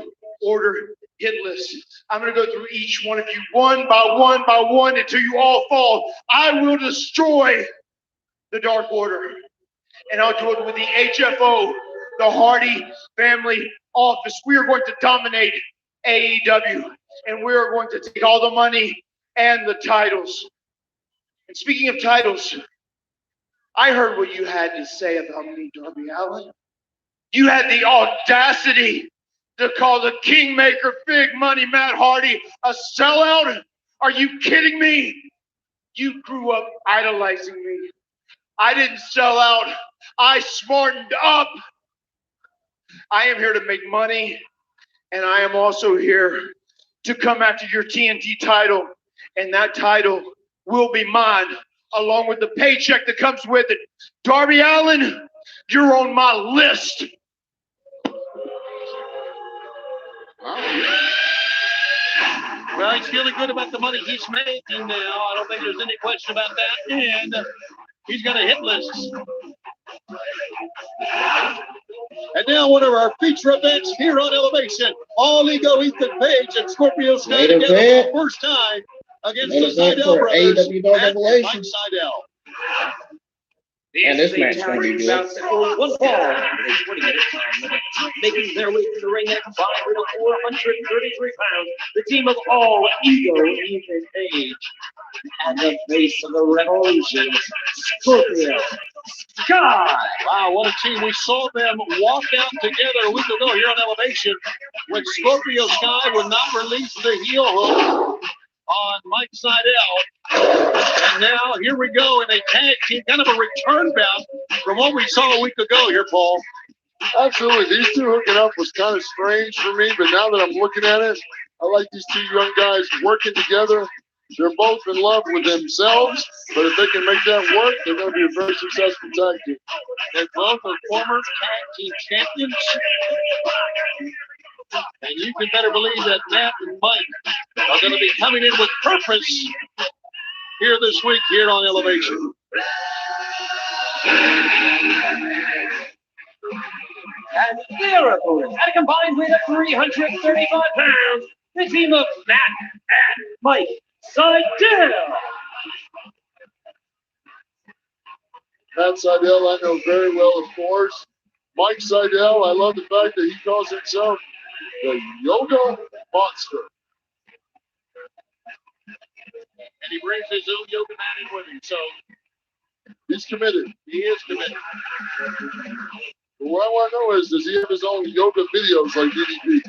Order hit list. I'm going to go through each one of you one by one until you all fall. I will destroy the Dark Order. And I'll do it with the HFO, the Hardy Family Office. We are going to dominate AEW. And we are going to take all the money and the titles. And speaking of titles, I heard what you had to say about me, Darby Allin. You had the audacity to call the Kingmaker Big Money Matt Hardy a sellout.
Are you kidding me? You grew up idolizing me. I didn't sell out. I smartened up. I am here to make money, and I am also here to come after your TNT title, and that title will be mine, along with the paycheck that comes with it. Darby Allin, you're on my list.
Well, he's feeling good about the money he's making now. I don't think there's any question about that. And he's got a hit list. And now one of our feature events here on Elevation. All Ego Ethan Page and Scorpio Sky together for the first time against the Sydal brothers and Mike Sydal.
And this match is going to be good.
One fall, 20-minute time limit. Making their way to the ring at combined weight of 433 pounds, the team of All Ego Ethan Page. And the face of the revolution, Scorpio Sky.
Wow, what a team. We saw them walk out together a week ago here on Elevation when Scorpio Sky would not release the heel hook on Mike Sydal. And now here we go in a tag team, kind of a return bout from what we saw a week ago here, Paul.
Absolutely. These two hooking up was kind of strange for me, but now that I'm looking at it, I like these two young guys working together. They're both in love with themselves, but if they can make that work, they're going to be a very successful tag team.
They both are former tag team champions. And you can better believe that Matt and Mike are going to be coming in with purpose here this week here on Elevation.
And their opponents at a combined weight of 335 pounds, the team of Matt and Mike Sydal.
Matt Sydal, I know very well, of course. Mike Sydal, I love the fact that he calls himself the Yoga Monster.
And he brings his own yoga mat in with him, so
he's committed.
He is committed.
But what I want to know is, does he have his own yoga videos like DDP?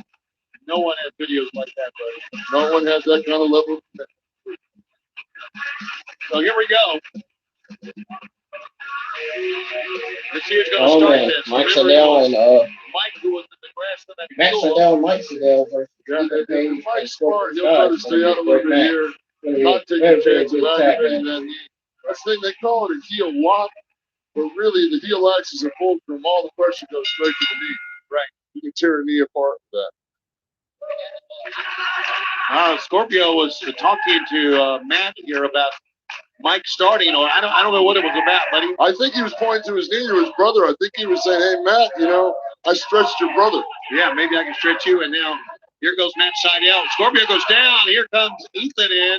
No one has videos like that, buddy.
No one has that kind of level.
So here we go. Let's see who's going to start this.
Mike Sydal and
Mike, who was in the grass of that
Matt Sydal and Mike Sydal versus
Ethan Page. Mike's smart. He'll
Sky.
try to stay out a little bit here. Not take a chance of aggravating that knee. That's the thing, they call it a heel lock, but really the heel acts as a fulcrum. All the pressure goes straight to the knee.
Right.
You can tear a knee apart with that.
Scorpio was talking to Matt here about Mike starting, or I don't know what it was about, buddy.
I think he was pointing to his knee to his brother. I think he was saying, "Hey, Matt, you know, I stretched your brother."
Yeah, maybe I can stretch you. And now here goes Matt Sydal. Scorpio goes down. Here comes Ethan in.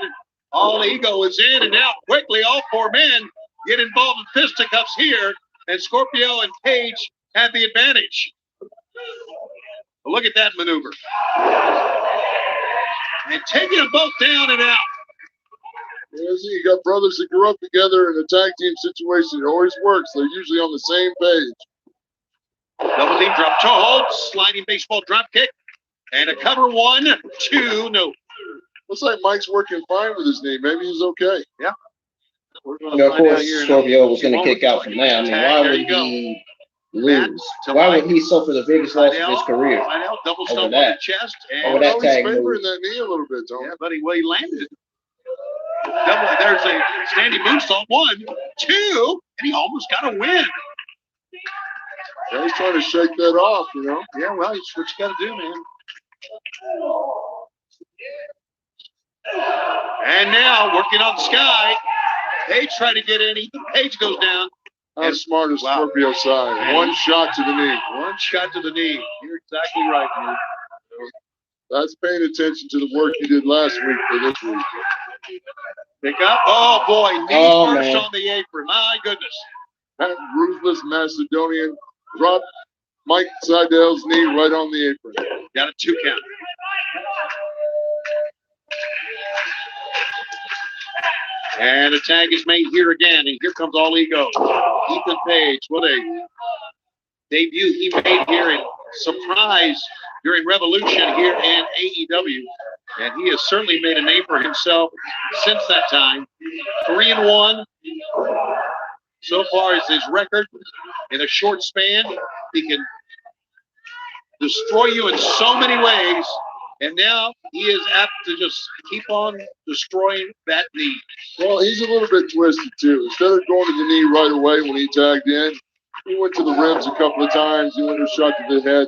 All Ego is in, and now quickly all four men get involved in fisticuffs here, and Scorpio and Page have the advantage. Look at that maneuver. And taking them both down and out.
Yeah, see, you got brothers that grew up together in a tag team situation. It always works. They're usually on the same page.
Double team drop toe hold, sliding baseball drop kick, and a cover 1, 2, no.
Looks like Mike's working fine with his knee. Maybe he's okay.
Yeah.
Of course, Scorpio was going to kick out from that. I mean, why would he lose? Why would he suffer the biggest loss of his career
Double
over
stomp on
that?
the chest.
Over that tag move.
Favoring that knee a little bit, Tony.
Yeah, buddy. Well, he landed. Double. There's a standing moonsault. 1, 2, and he almost got a win.
Yeah, he's trying to shake that off, you know.
Yeah, well, it's what you got to do, man. And now working on Sky. Page trying to get in. Page goes down.
How smart is Scorpio side? One shot to the knee.
One shot to the knee. You're exactly right, man.
That's paying attention to the work you did last week for this week.
Pick up. Oh, boy. Knee first on the apron. My goodness.
That ruthless Macedonian dropped Mike Sydal's knee right on the apron.
Got a 2 count. And a tag is made here again, and here comes All Ego. Ethan Page, what a debut he made here in Surprise during Revolution here in AEW. And he has certainly made a name for himself since that time. 3-1 so far is his record. In a short span, he can destroy you in so many ways. And now he is apt to just keep on destroying that knee.
Well, he's a little bit twisted, too. Instead of going to the knee right away when he tagged in, he went to the ribs a couple of times. He went a shot to the head.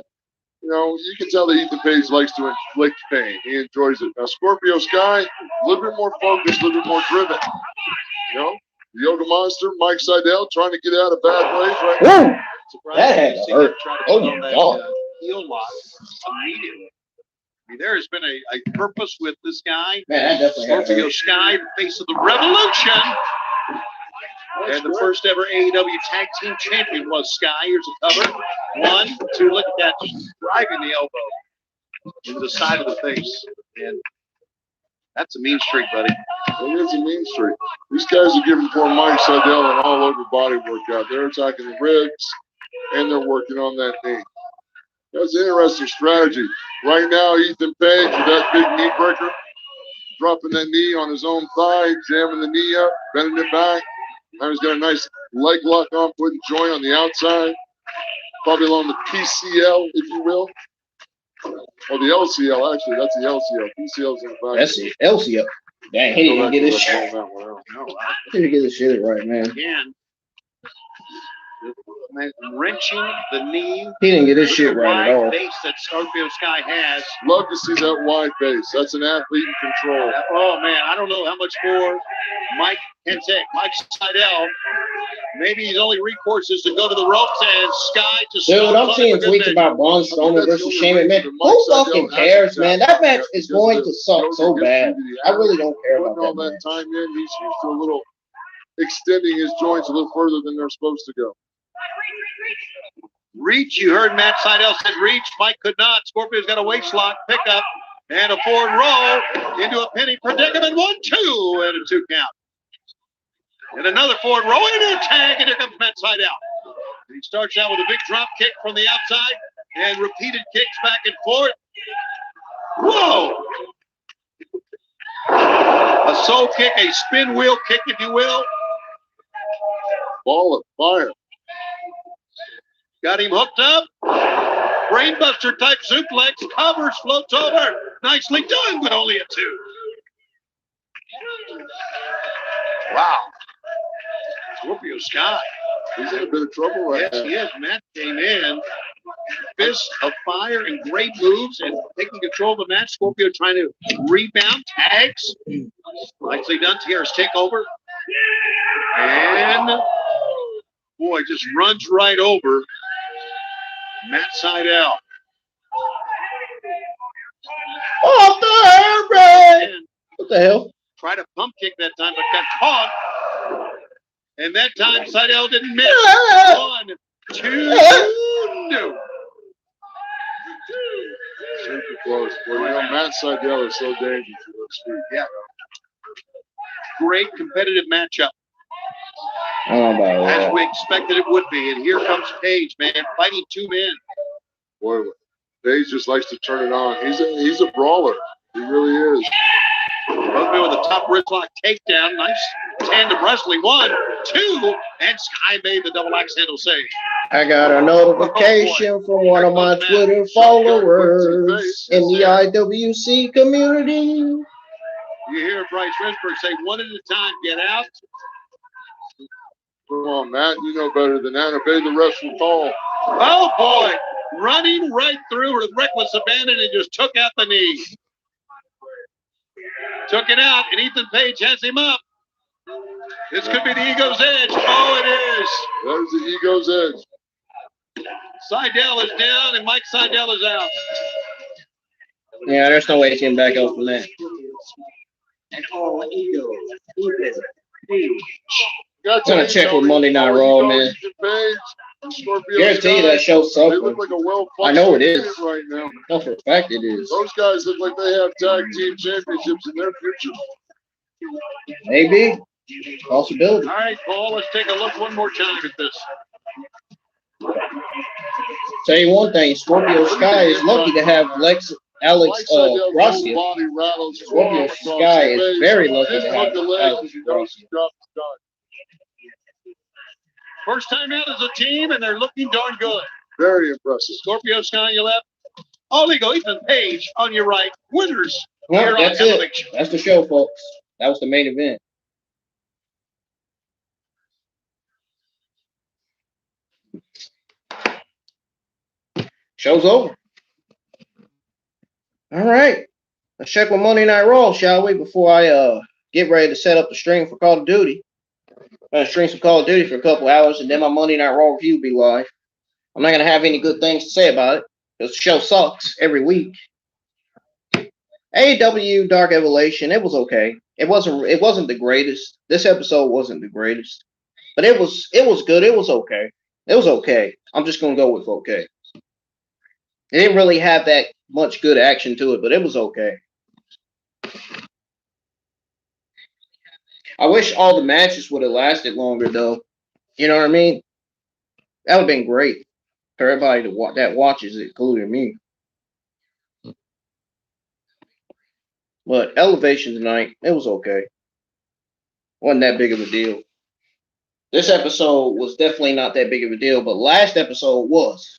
You know, you can tell that Ethan Page likes to inflict pain. He enjoys it. Now, Scorpio Sky, a little bit more focused, a little bit more driven. You know, the Yoga Monster, Mike Sydal, trying to get out of bad ways right now.
That had to hurt. Oh, my God.
Heel lock immediately. I mean, there has been a purpose with this guy.
Man, that definitely had to
Scorpio
hurt.
Sky, the face of the revolution. And the first ever AEW Tag Team Champion was Sky. Here's a cover. 1, 2, look at that. Just driving the elbow into the side of the face. And that's a mean streak, buddy.
It is a mean streak. These guys are giving poor Mike Sydal an all-over body workout. They're attacking the ribs, and they're working on that knee. That's an interesting strategy. Right now, Ethan Page with that big knee breaker, dropping that knee on his own thigh, jamming the knee up, bending it back. Now he's got a nice leg lock on, putting joint on the outside, probably along the PCL, if you will. Oh, the LCL, actually. That's the LCL. PCL's in the back.
That's the LCL. Dang, he didn't get his shit. He didn't get his shit right, man.
Again, wrenching the knee.
He didn't get his shit right at all.
Base that Scorpio Sky has.
Love to see that wide base. That's an athlete in control.
Oh, man, I don't know how much more Mike can take. Mike Sydal, maybe his only recourse is to go to the ropes and Sky just.
Dude, I'm seeing tweets about Braun Strowman versus Shane McMahon. Who fucking cares, man? That match is going to suck so bad. I really don't care about
all
that
that time in, he's used to a little extending his joints a little further than they're supposed to go.
Reach, you heard Matt Sydal said reach. Mike could not. Scorpio's got a waist lock, pickup, and a forward roll into a penny predicament. 1, 2, and a 2 count. And another forward roll into a tag, and here comes Matt Sydal. He starts out with a big drop kick from the outside and repeated kicks back and forth. Whoa! A soul kick, a spin wheel kick, if you will.
Ball of fire.
Got him hooked up. Brainbuster type suplex. Covers, floats over. Nicely done, but only a 2. Wow. Scorpio Sky.
He's in a bit of trouble right now.
Yes, he is. Matt came in. Fist of fire and great moves and taking control of the match. Scorpio trying to rebound. Tags. Nicely done. Tierra's takeover. And boy, just runs right over Matt Sydal.
Off the air, what the hell?
Tried a pump kick that time, but got caught. And that time, Sydal didn't miss. 1, 2, no.
Super close. Well, you know, Matt Sydal is so dangerous with those feet.
Yeah. Great competitive matchup.
I don't know about
As
that.
we expected it would be. And here comes Page, man, fighting 2 men.
Boy, Page just likes to turn it on. He's a brawler. He really is.
Both men with a top wrist lock takedown. Nice tandem wrestling. 1, 2, and Sky made the double axe handle save.
I got a notification from one of my Twitter followers in the IWC community.
You hear Bryce Risberg say 1 at a time, get out.
Come on, Matt. You know better than that. Obey the ref's call.
Oh, boy. Running right through with reckless abandon and just took out the knee. Took it out, and Ethan Page has him up. This could be the ego's edge. Oh, it is.
There's the ego's edge.
Sydal is down, and Mike Sydal is out.
Yeah, there's no way he's getting back up from that.
And all ego.
I'm gonna check with Monday Night Raw, man. Guarantee you that show's
They
something.
look like a well
I know it is.
right now.
No, for a fact it is.
Those guys look like they have tag team championships in their future.
Maybe. Possibility.
All right, Paul, let's take a look one more time at this.
Tell you one thing, Scorpio Sky is lucky to have Alex Gracia.
Body rattles.
Scorpio Sky is very lucky to have Alex Gracia.
First time out as a team, and they're looking darn good.
Very impressive.
Scorpio Sky on your left. Oh, there you go. Ethan Page on your right. Winners.
Well, that's it. That's the show, folks. That was the main event. Show's over. All right. Let's check with Monday Night Raw, shall we? Before I get ready to set up the stream for Call of Duty. I'm going to stream some Call of Duty for a couple hours, and then my Monday Night Raw review will be live. I'm not going to have any good things to say about it, because the show sucks every week. AEW Dark Evolution, it was okay. It wasn't the greatest. This episode wasn't the greatest. But it was good. It was okay. It was okay. I'm just going to go with okay. It didn't really have that much good action to it, but it was okay. I wish all the matches would have lasted longer, though. You know what I mean? That would have been great for everybody that watches it, including me. But Elevation tonight, it was okay. Wasn't that big of a deal. This episode was definitely not that big of a deal, but last episode was.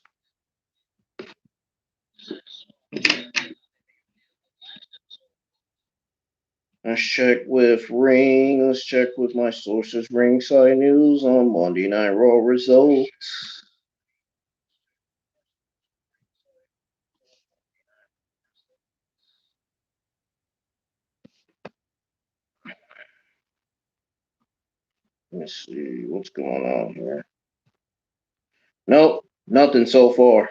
Let's check with Ring. Let's check with my sources. Ringside News on Monday Night Raw results. Let's see what's going on here. Nope, nothing so far.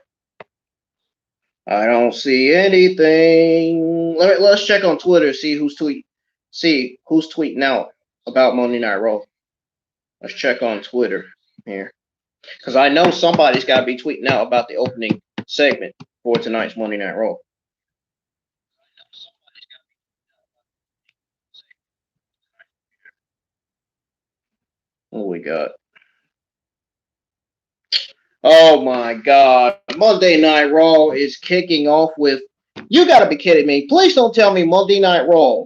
I don't see anything. Let's check on Twitter, see who's tweeting out about Monday Night Raw. Let's check on Twitter here. Because I know somebody's got to be tweeting out about the opening segment for tonight's Monday Night Raw. What we got? Oh my God. Monday Night Raw is kicking off with, you got to be kidding me. Please don't tell me Monday Night Raw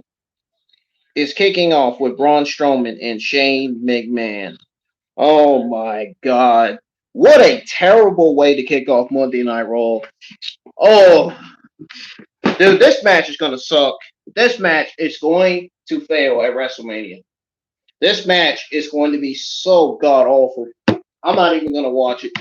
is kicking off with Braun Strowman and Shane McMahon. Oh my God. What a terrible way to kick off Monday Night Raw. Oh, dude, this match is going to suck. This match is going to fail at WrestleMania. This match is going to be so god-awful. I'm not even going to watch it.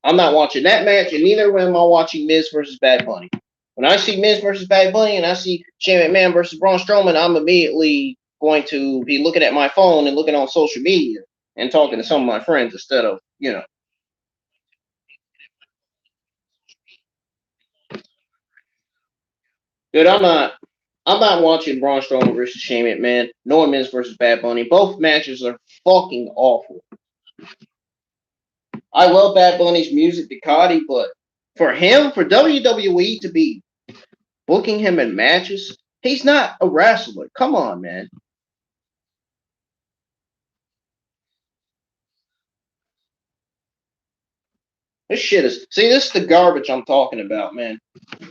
I'm not watching that match, and neither am I watching Miz versus Bad Bunny. When I see Miz versus Bad Bunny and I see Shane McMahon versus Braun Strowman, I'm immediately going to be looking at my phone and looking on social media and talking to some of my friends instead of, you know. Dude, I'm not watching Braun Strowman versus Shane McMahon, nor Miz versus Bad Bunny. Both matches are fucking awful. I love Bad Bunny's music, Ducati, but for him, for WWE to be booking him in matches, he's not a wrestler. Come on, man. This shit is... See, this is the garbage I'm talking about, man.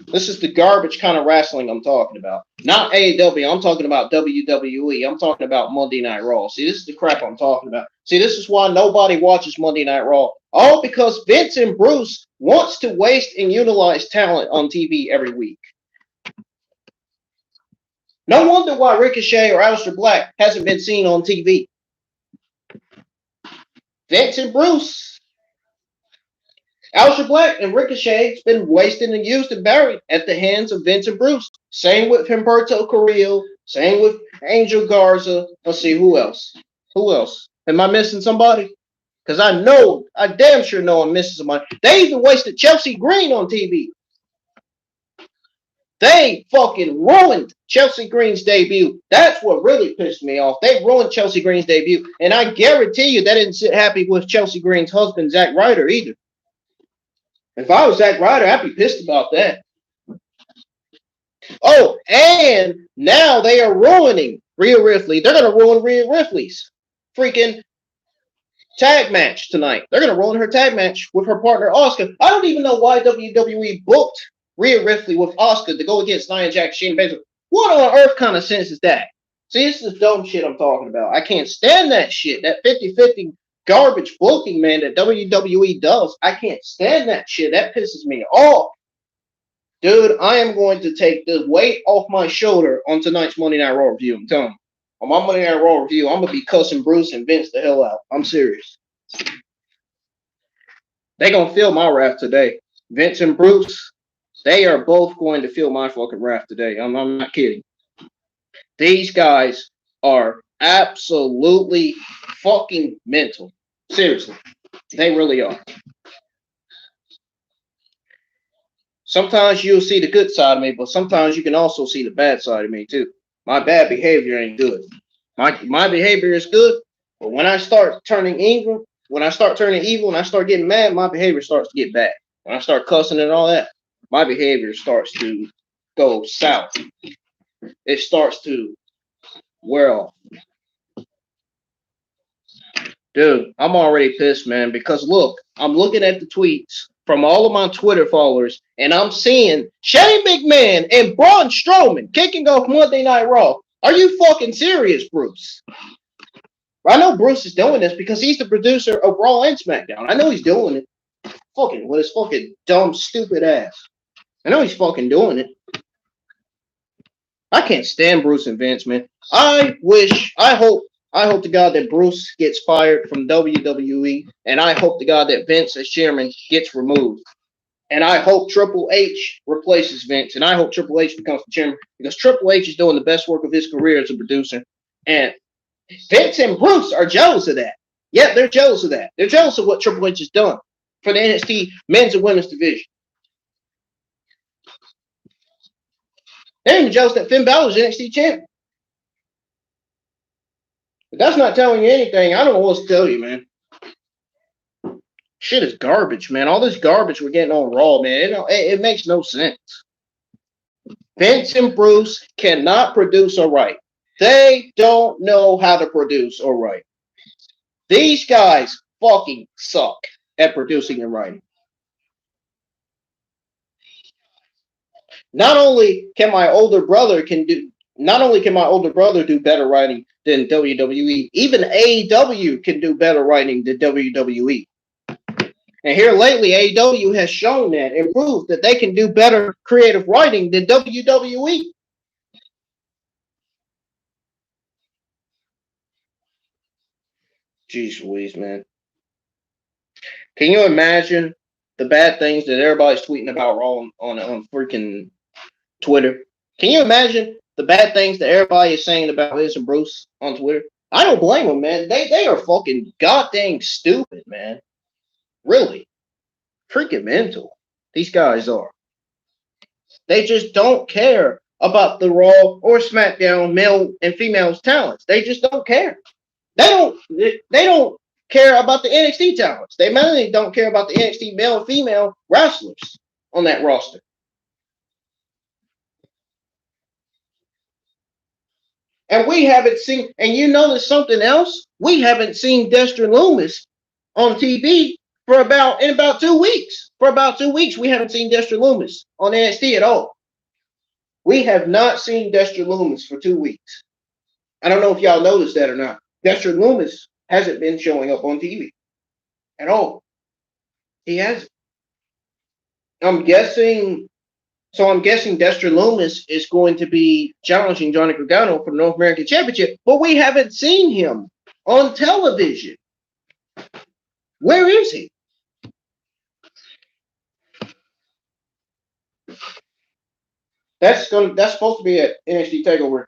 This is the garbage kind of wrestling I'm talking about. Not AEW. I'm talking about WWE. I'm talking about Monday Night Raw. See, this is the crap I'm talking about. See, this is why nobody watches Monday Night Raw. All because Vince and Bruce wants to waste and utilize talent on TV every week. No wonder why Ricochet or Aleister Black hasn't been seen on TV. Vince and Bruce. Aleister Black and Ricochet's been wasted and used and buried at the hands of Vince and Bruce. Same with Humberto Carrillo. Same with Angel Garza. Let's see, who else? Who else? Am I missing somebody? Because I damn sure know I'm missing somebody. They even wasted Chelsea Green on TV. They fucking ruined Chelsea Green's debut. That's what really pissed me off. They ruined Chelsea Green's debut. And I guarantee you that didn't sit happy with Chelsea Green's husband, Zack Ryder, either. If I was Zack Ryder, I'd be pissed about that. Oh, and now they are ruining Rhea Ripley. They're going to ruin Rhea Ripley's freaking tag match tonight. They're going to ruin her tag match with her partner, Asuka. I don't even know why WWE booked Rhea Ripley with Asuka to go against Nia Jax, Shayna Baszler. What on earth kind of sense is that? See, this is the dumb shit I'm talking about. I can't stand that shit. That 50-50 garbage booking, man, that WWE does. I can't stand that shit. That pisses me off. Dude, I am going to take the weight off my shoulder on tonight's Monday Night Raw review. I'm telling you. On my Monday Night Raw review, I'm going to be cussing Bruce and Vince the hell out. I'm serious. They going to feel my wrath today. Vince and Bruce, they are both going to feel my fucking wrath today. I'm not kidding. These guys are absolutely fucking mental. Seriously. They really are. Sometimes you'll see the good side of me, but sometimes you can also see the bad side of me too. My bad behavior ain't good. My behavior is good, but when I start turning evil, when I start getting mad, my behavior starts to get bad. When I start cussing and all that, my behavior starts to go south. It starts to wear off. Dude, I'm already pissed, man, because look, I'm looking at the tweets from all of my Twitter followers, and I'm seeing Shane McMahon and Braun Strowman kicking off Monday Night Raw. Are you fucking serious, Bruce? I know Bruce is doing this because he's the producer of Raw and SmackDown. I know he's doing it. Fucking with his fucking dumb, stupid ass. I know he's fucking doing it. I can't stand Bruce and Vince, man. I hope to God that Bruce gets fired from WWE, and I hope to God that Vince as chairman gets removed. And I hope Triple H replaces Vince, and I hope Triple H becomes the chairman, because Triple H is doing the best work of his career as a producer. And Vince and Bruce are jealous of that. Yeah, they're jealous of that. They're jealous of what Triple H has done for the NXT men's and women's division. They're even jealous that Finn Balor's NXT champion. But that's not telling you anything. I don't know what to tell you, man. Shit is garbage, man. All this garbage we're getting on Raw, man. It makes no sense. Vince and Bruce cannot produce or write. They don't know how to produce or write. These guys fucking suck at producing and writing. Not only can my older brother do better writing than WWE, even AEW can do better writing than WWE. And here lately, AEW has shown that and proved that they can do better creative writing than WWE. Jeez Louise, man. Can you imagine the bad things that everybody's tweeting about Raw on freaking Twitter? Can you imagine the bad things that everybody is saying about Liz and Bruce on Twitter? I don't blame them, man. They are fucking goddamn stupid, man. Really. Freaking mental. These guys are. They just don't care about the Raw or SmackDown male and female talents. They just don't care. They don't care about the NXT talents. They mainly don't care about the NXT male and female wrestlers on that roster. And we haven't seen, and you notice something else? We haven't seen Dexter Lumis on TV in about 2 weeks. For about 2 weeks, we haven't seen Dexter Lumis on NXT at all. We have not seen Dexter Lumis for 2 weeks. I don't know if y'all noticed that or not. Dexter Lumis hasn't been showing up on TV at all. He hasn't. I'm guessing Dexter Lumis is going to be challenging Johnny Gargano for the North American Championship, but we haven't seen him on television. Where is he? That's supposed to be at NXT TakeOver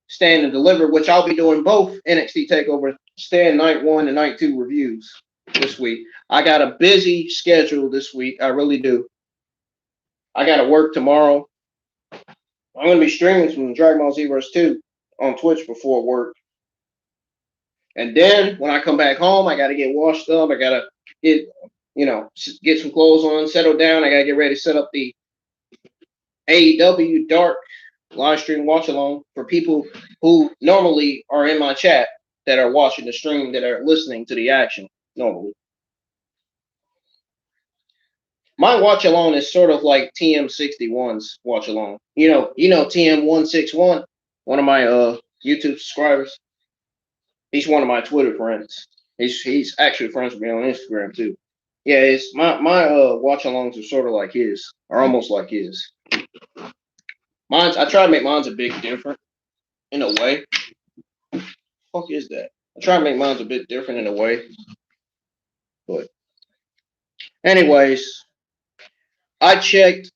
Stand and Deliver, which I'll be doing both NXT TakeOver Stand Night 1 and Night 2 reviews this week. I got a busy schedule this week. I really do. I got to work tomorrow. I'm going to be streaming some Dragon Ball Z Verse 2 on Twitch before work. And then when I come back home, I got to get washed up. I got to get some clothes on, settle down. I got to get ready to set up the AEW Dark live stream watch along for people who normally are in my chat that are watching the stream, that are listening to the action normally. my watch along is sort of like TM61's watch along. You know TM161, one of my YouTube subscribers. He's one of my Twitter friends. He's actually friends with me on Instagram too. Yeah, it's my watch alongs are sort of like his, or almost like his. I try to make mine's a bit different in a way. Fuck is that? I try to make mine's a bit different in a way. But anyways, I checked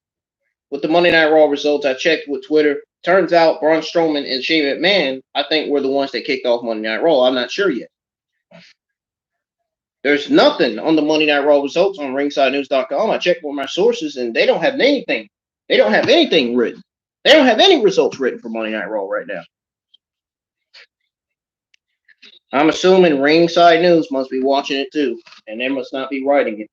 with the Monday Night Raw results. I checked with Twitter. Turns out Braun Strowman and Shane McMahon, I think, were the ones that kicked off Monday Night Raw. I'm not sure yet. There's nothing on the Monday Night Raw results on ringsidenews.com. I checked with my sources, and they don't have anything. They don't have anything written. They don't have any results written for Monday Night Raw right now. I'm assuming Ringside News must be watching it too, and they must not be writing it.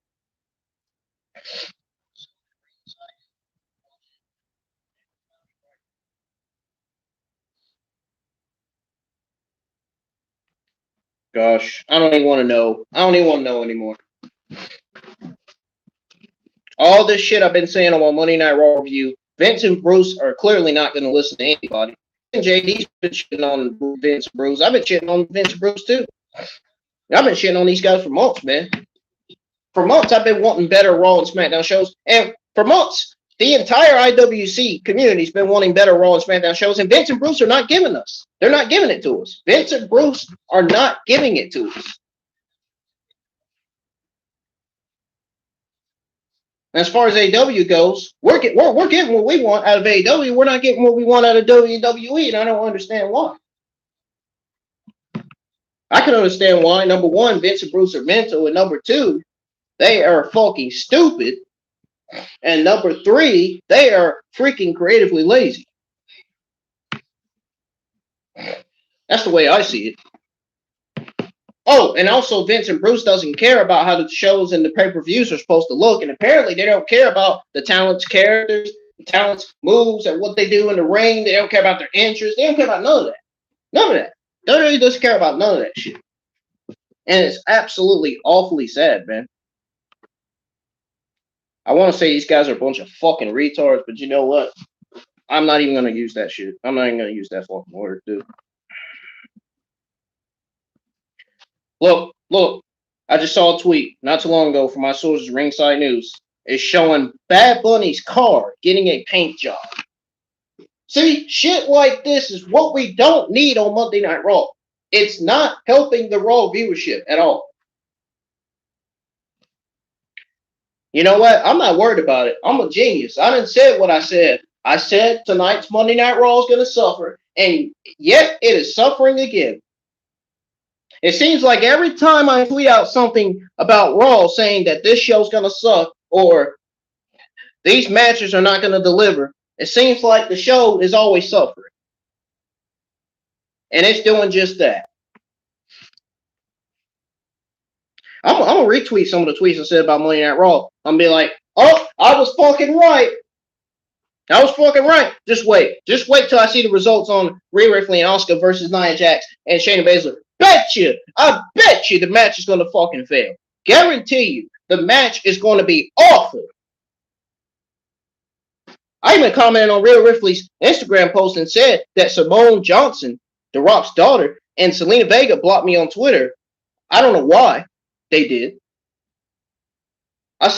Gosh, I don't even want to know. I don't even want to know anymore. All this shit I've been saying on my Monday Night Raw review, Vince and Bruce are clearly not going to listen to anybody. And JD's been shitting on Vince and Bruce. I've been shitting on Vince and Bruce too. I've been shitting on these guys for months, man. For months, I've been wanting better Raw and SmackDown shows. And for months, the entire IWC community's been wanting better Raw and SmackDown shows. And Vince and Bruce are not giving us. They're not giving it to us. Vince and Bruce are not giving it to us. As far as AEW goes, we're getting what we want out of AEW. We're not getting what we want out of WWE, and I don't understand why. I can understand why. Number one, Vince and Bruce are mental, and number two, they are fucking stupid. And number three, they are freaking creatively lazy. That's the way I see it. Oh, and also Vince and Bruce doesn't care about how the shows and the pay-per-views are supposed to look, and apparently they don't care about the talent's characters, the talent's moves, and what they do in the ring. They don't care about their interests. They don't care about none of that. None of that. WWE doesn't care about none of that shit. And it's absolutely awfully sad, man. I want to say these guys are a bunch of fucking retards, but you know what? I'm not even going to use that shit. I'm not even going to use that fucking word, dude. Look, I just saw a tweet not too long ago from my sources, Ringside News. It's showing Bad Bunny's car getting a paint job. See, shit like this is what we don't need on Monday Night Raw. It's not helping the Raw viewership at all. You know what? I'm not worried about it. I'm a genius. I done said what I said. I said tonight's Monday Night Raw is going to suffer, and yet it is suffering again. It seems like every time I tweet out something about Raw saying that this show's going to suck or these matches are not going to deliver, it seems like the show is always suffering. And it's doing just that. I'm going to retweet some of the tweets I said about Monday Night Raw. I'm going to be like, oh, I was fucking right. I was fucking right. Just wait. Just wait till I see the results on Rhea Ripley and Asuka versus Nia Jax and Shayna Baszler. I bet you the match is going to fucking fail. Guarantee you the match is going to be awful. I even commented on Rhea Ripley's Instagram post and said that Simone Johnson, The Rock's daughter, and Selena Vega blocked me on Twitter. I don't know why they did. I've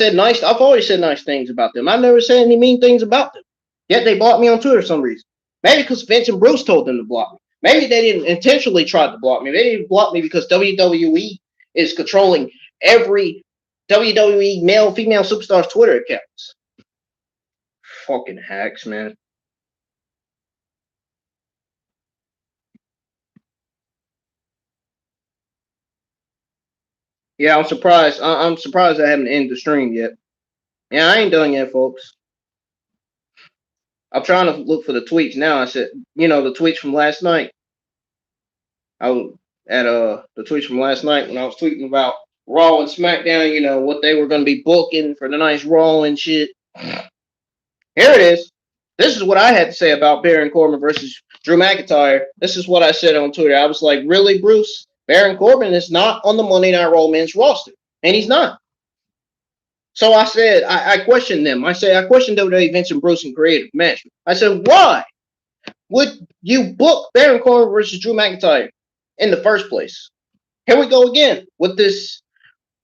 always said nice things about them. I've never said any mean things about them. Yet they blocked me on Twitter for some reason. Maybe because Vince and Bruce told them to block me. Maybe they didn't intentionally try to block me. They didn't block me because WWE is controlling every WWE male, female superstar's Twitter accounts. Fucking hacks, man. Yeah, I'm surprised. I'm surprised I haven't ended the stream yet. Yeah, I ain't done yet, folks. I'm trying to look for the tweets now. I said, the tweets from last night. I was at the tweets from last night when I was tweeting about Raw and SmackDown, what they were going to be booking for the night's Raw and shit. Here it is. This is what I had to say about Baron Corbin versus Drew McIntyre. This is what I said on Twitter. I was like, really, Bruce? Baron Corbin is not on the Monday Night Raw men's roster. And he's not. So I said, I questioned them. I questioned WWE, Vince and Bruce in creative management. I said, why would you book Baron Corbin versus Drew McIntyre in the first place? Here we go again with this,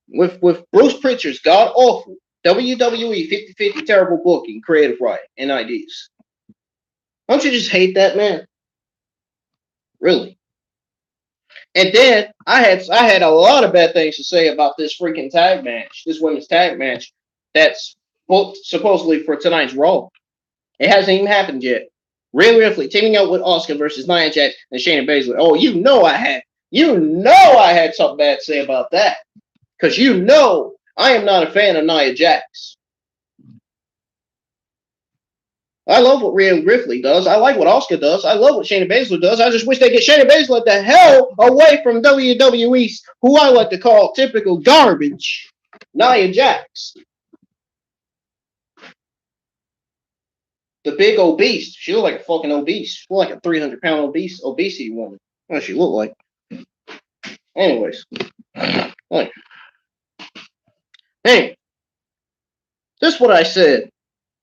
with Bruce Pritchard's god awful WWE 50-50 terrible booking, creative writing, and ideas. Don't you just hate that, man? Really? And then I had a lot of bad things to say about this freaking tag match, this women's tag match that's booked supposedly for tonight's Raw. It hasn't even happened yet. Rhea Ripley teaming up with Asuka versus Nia Jax and Shayna Baszler. Oh, you know I had something bad to say about that. Because you know I am not a fan of Nia Jax. I love what Rhea Ripley does. I like what Asuka does. I love what Shayna Baszler does. I just wish they get Shayna Baszler the hell away from WWE's, who I like to call typical garbage, Nia Jax. The big obese. She looked like a fucking obese. She looked like a 300-pound obesity woman. What she looked like. Anyways. Hey, this is what I said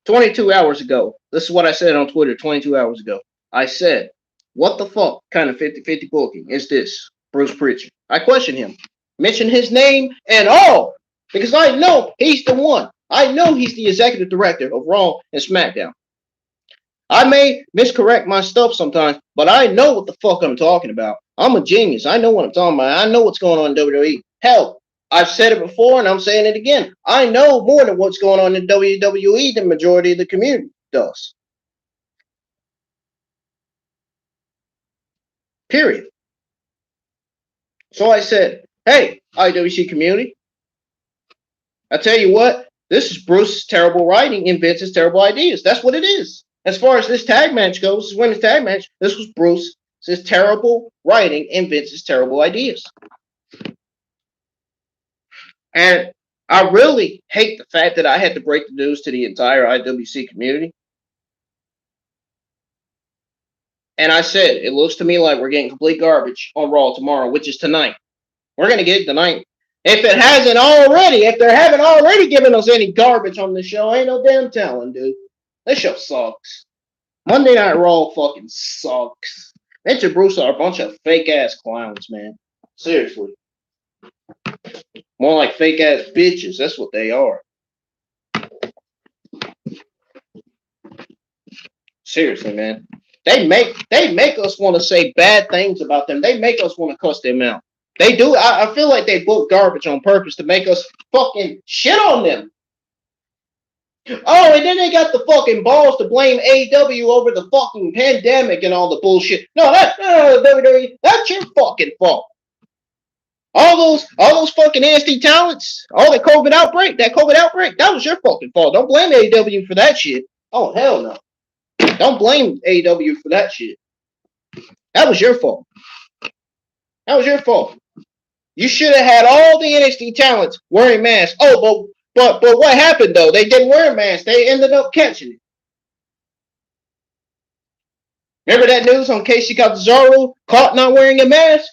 22 hours ago. This is what I said on Twitter 22 hours ago. I said, what the fuck kind of 50-50 booking is this, Bruce Pritchard? I questioned him. Mentioned his name and all. Because I know he's the one. I know he's the executive director of Raw and SmackDown. I may miscorrect my stuff sometimes, but I know what the fuck I'm talking about. I'm a genius. I know what I'm talking about. I know what's going on in WWE. Hell, I've said it before and I'm saying it again. I know more than what's going on in WWE than the majority of the community does. Period. So I said, hey, IWC community, I tell you what, this is Bruce's terrible writing and Vince's terrible ideas. That's what it is. As far as this tag match goes, this women's tag match, this was Bruce's terrible writing and Vince's terrible ideas. And I really hate the fact that I had to break the news to the entire IWC community. And I said, it looks to me like we're getting complete garbage on Raw tomorrow, which is tonight. We're going to get it tonight. If they haven't already given us any garbage on the show, ain't no damn telling, dude. This show sucks. Monday Night Raw fucking sucks. Vince and Bruce are a bunch of fake-ass clowns, man. Seriously. More like fake-ass bitches. That's what they are. Seriously, man. They make us want to say bad things about them. They make us want to cuss them out. They do. I feel like they book garbage on purpose to make us fucking shit on them. Oh, and then they got the fucking balls to blame AEW over the fucking pandemic and all the bullshit. No, that's WWE. That's your fucking fault. All those fucking nasty talents, all the COVID outbreak, that was your fucking fault. Don't blame AEW for that shit. Oh, hell no. Don't blame AEW for that shit. That was your fault. That was your fault. You should have had all the NXT talents wearing masks. Oh, but what happened though? They didn't wear masks. They ended up catching it. Remember that news on Casey Catanzaro caught not wearing a mask?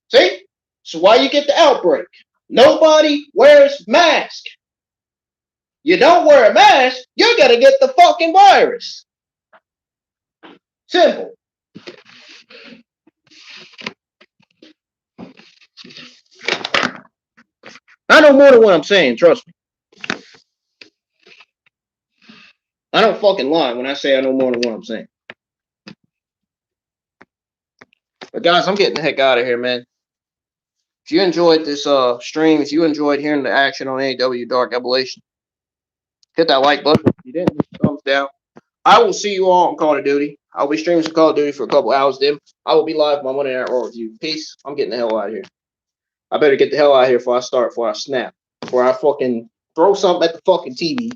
See? So why you get the outbreak? Nobody wears mask. You don't wear a mask, you're gonna get the fucking virus. Simple. I know more than what I'm saying, trust me. I don't fucking lie when I say I know more than what I'm saying. But guys, I'm getting the heck out of here, man. If you enjoyed this stream, if you enjoyed hearing the action on AEW Dark Evolution, hit that like button. If you didn't, thumbs down. I will see you all on Call of Duty. I'll be streaming some Call of Duty for a couple hours. Then I will be live my Monday Night Raw review. Peace. I'm getting the hell out of here. I better get the hell out of here before I snap, before I fucking throw something at the fucking TV.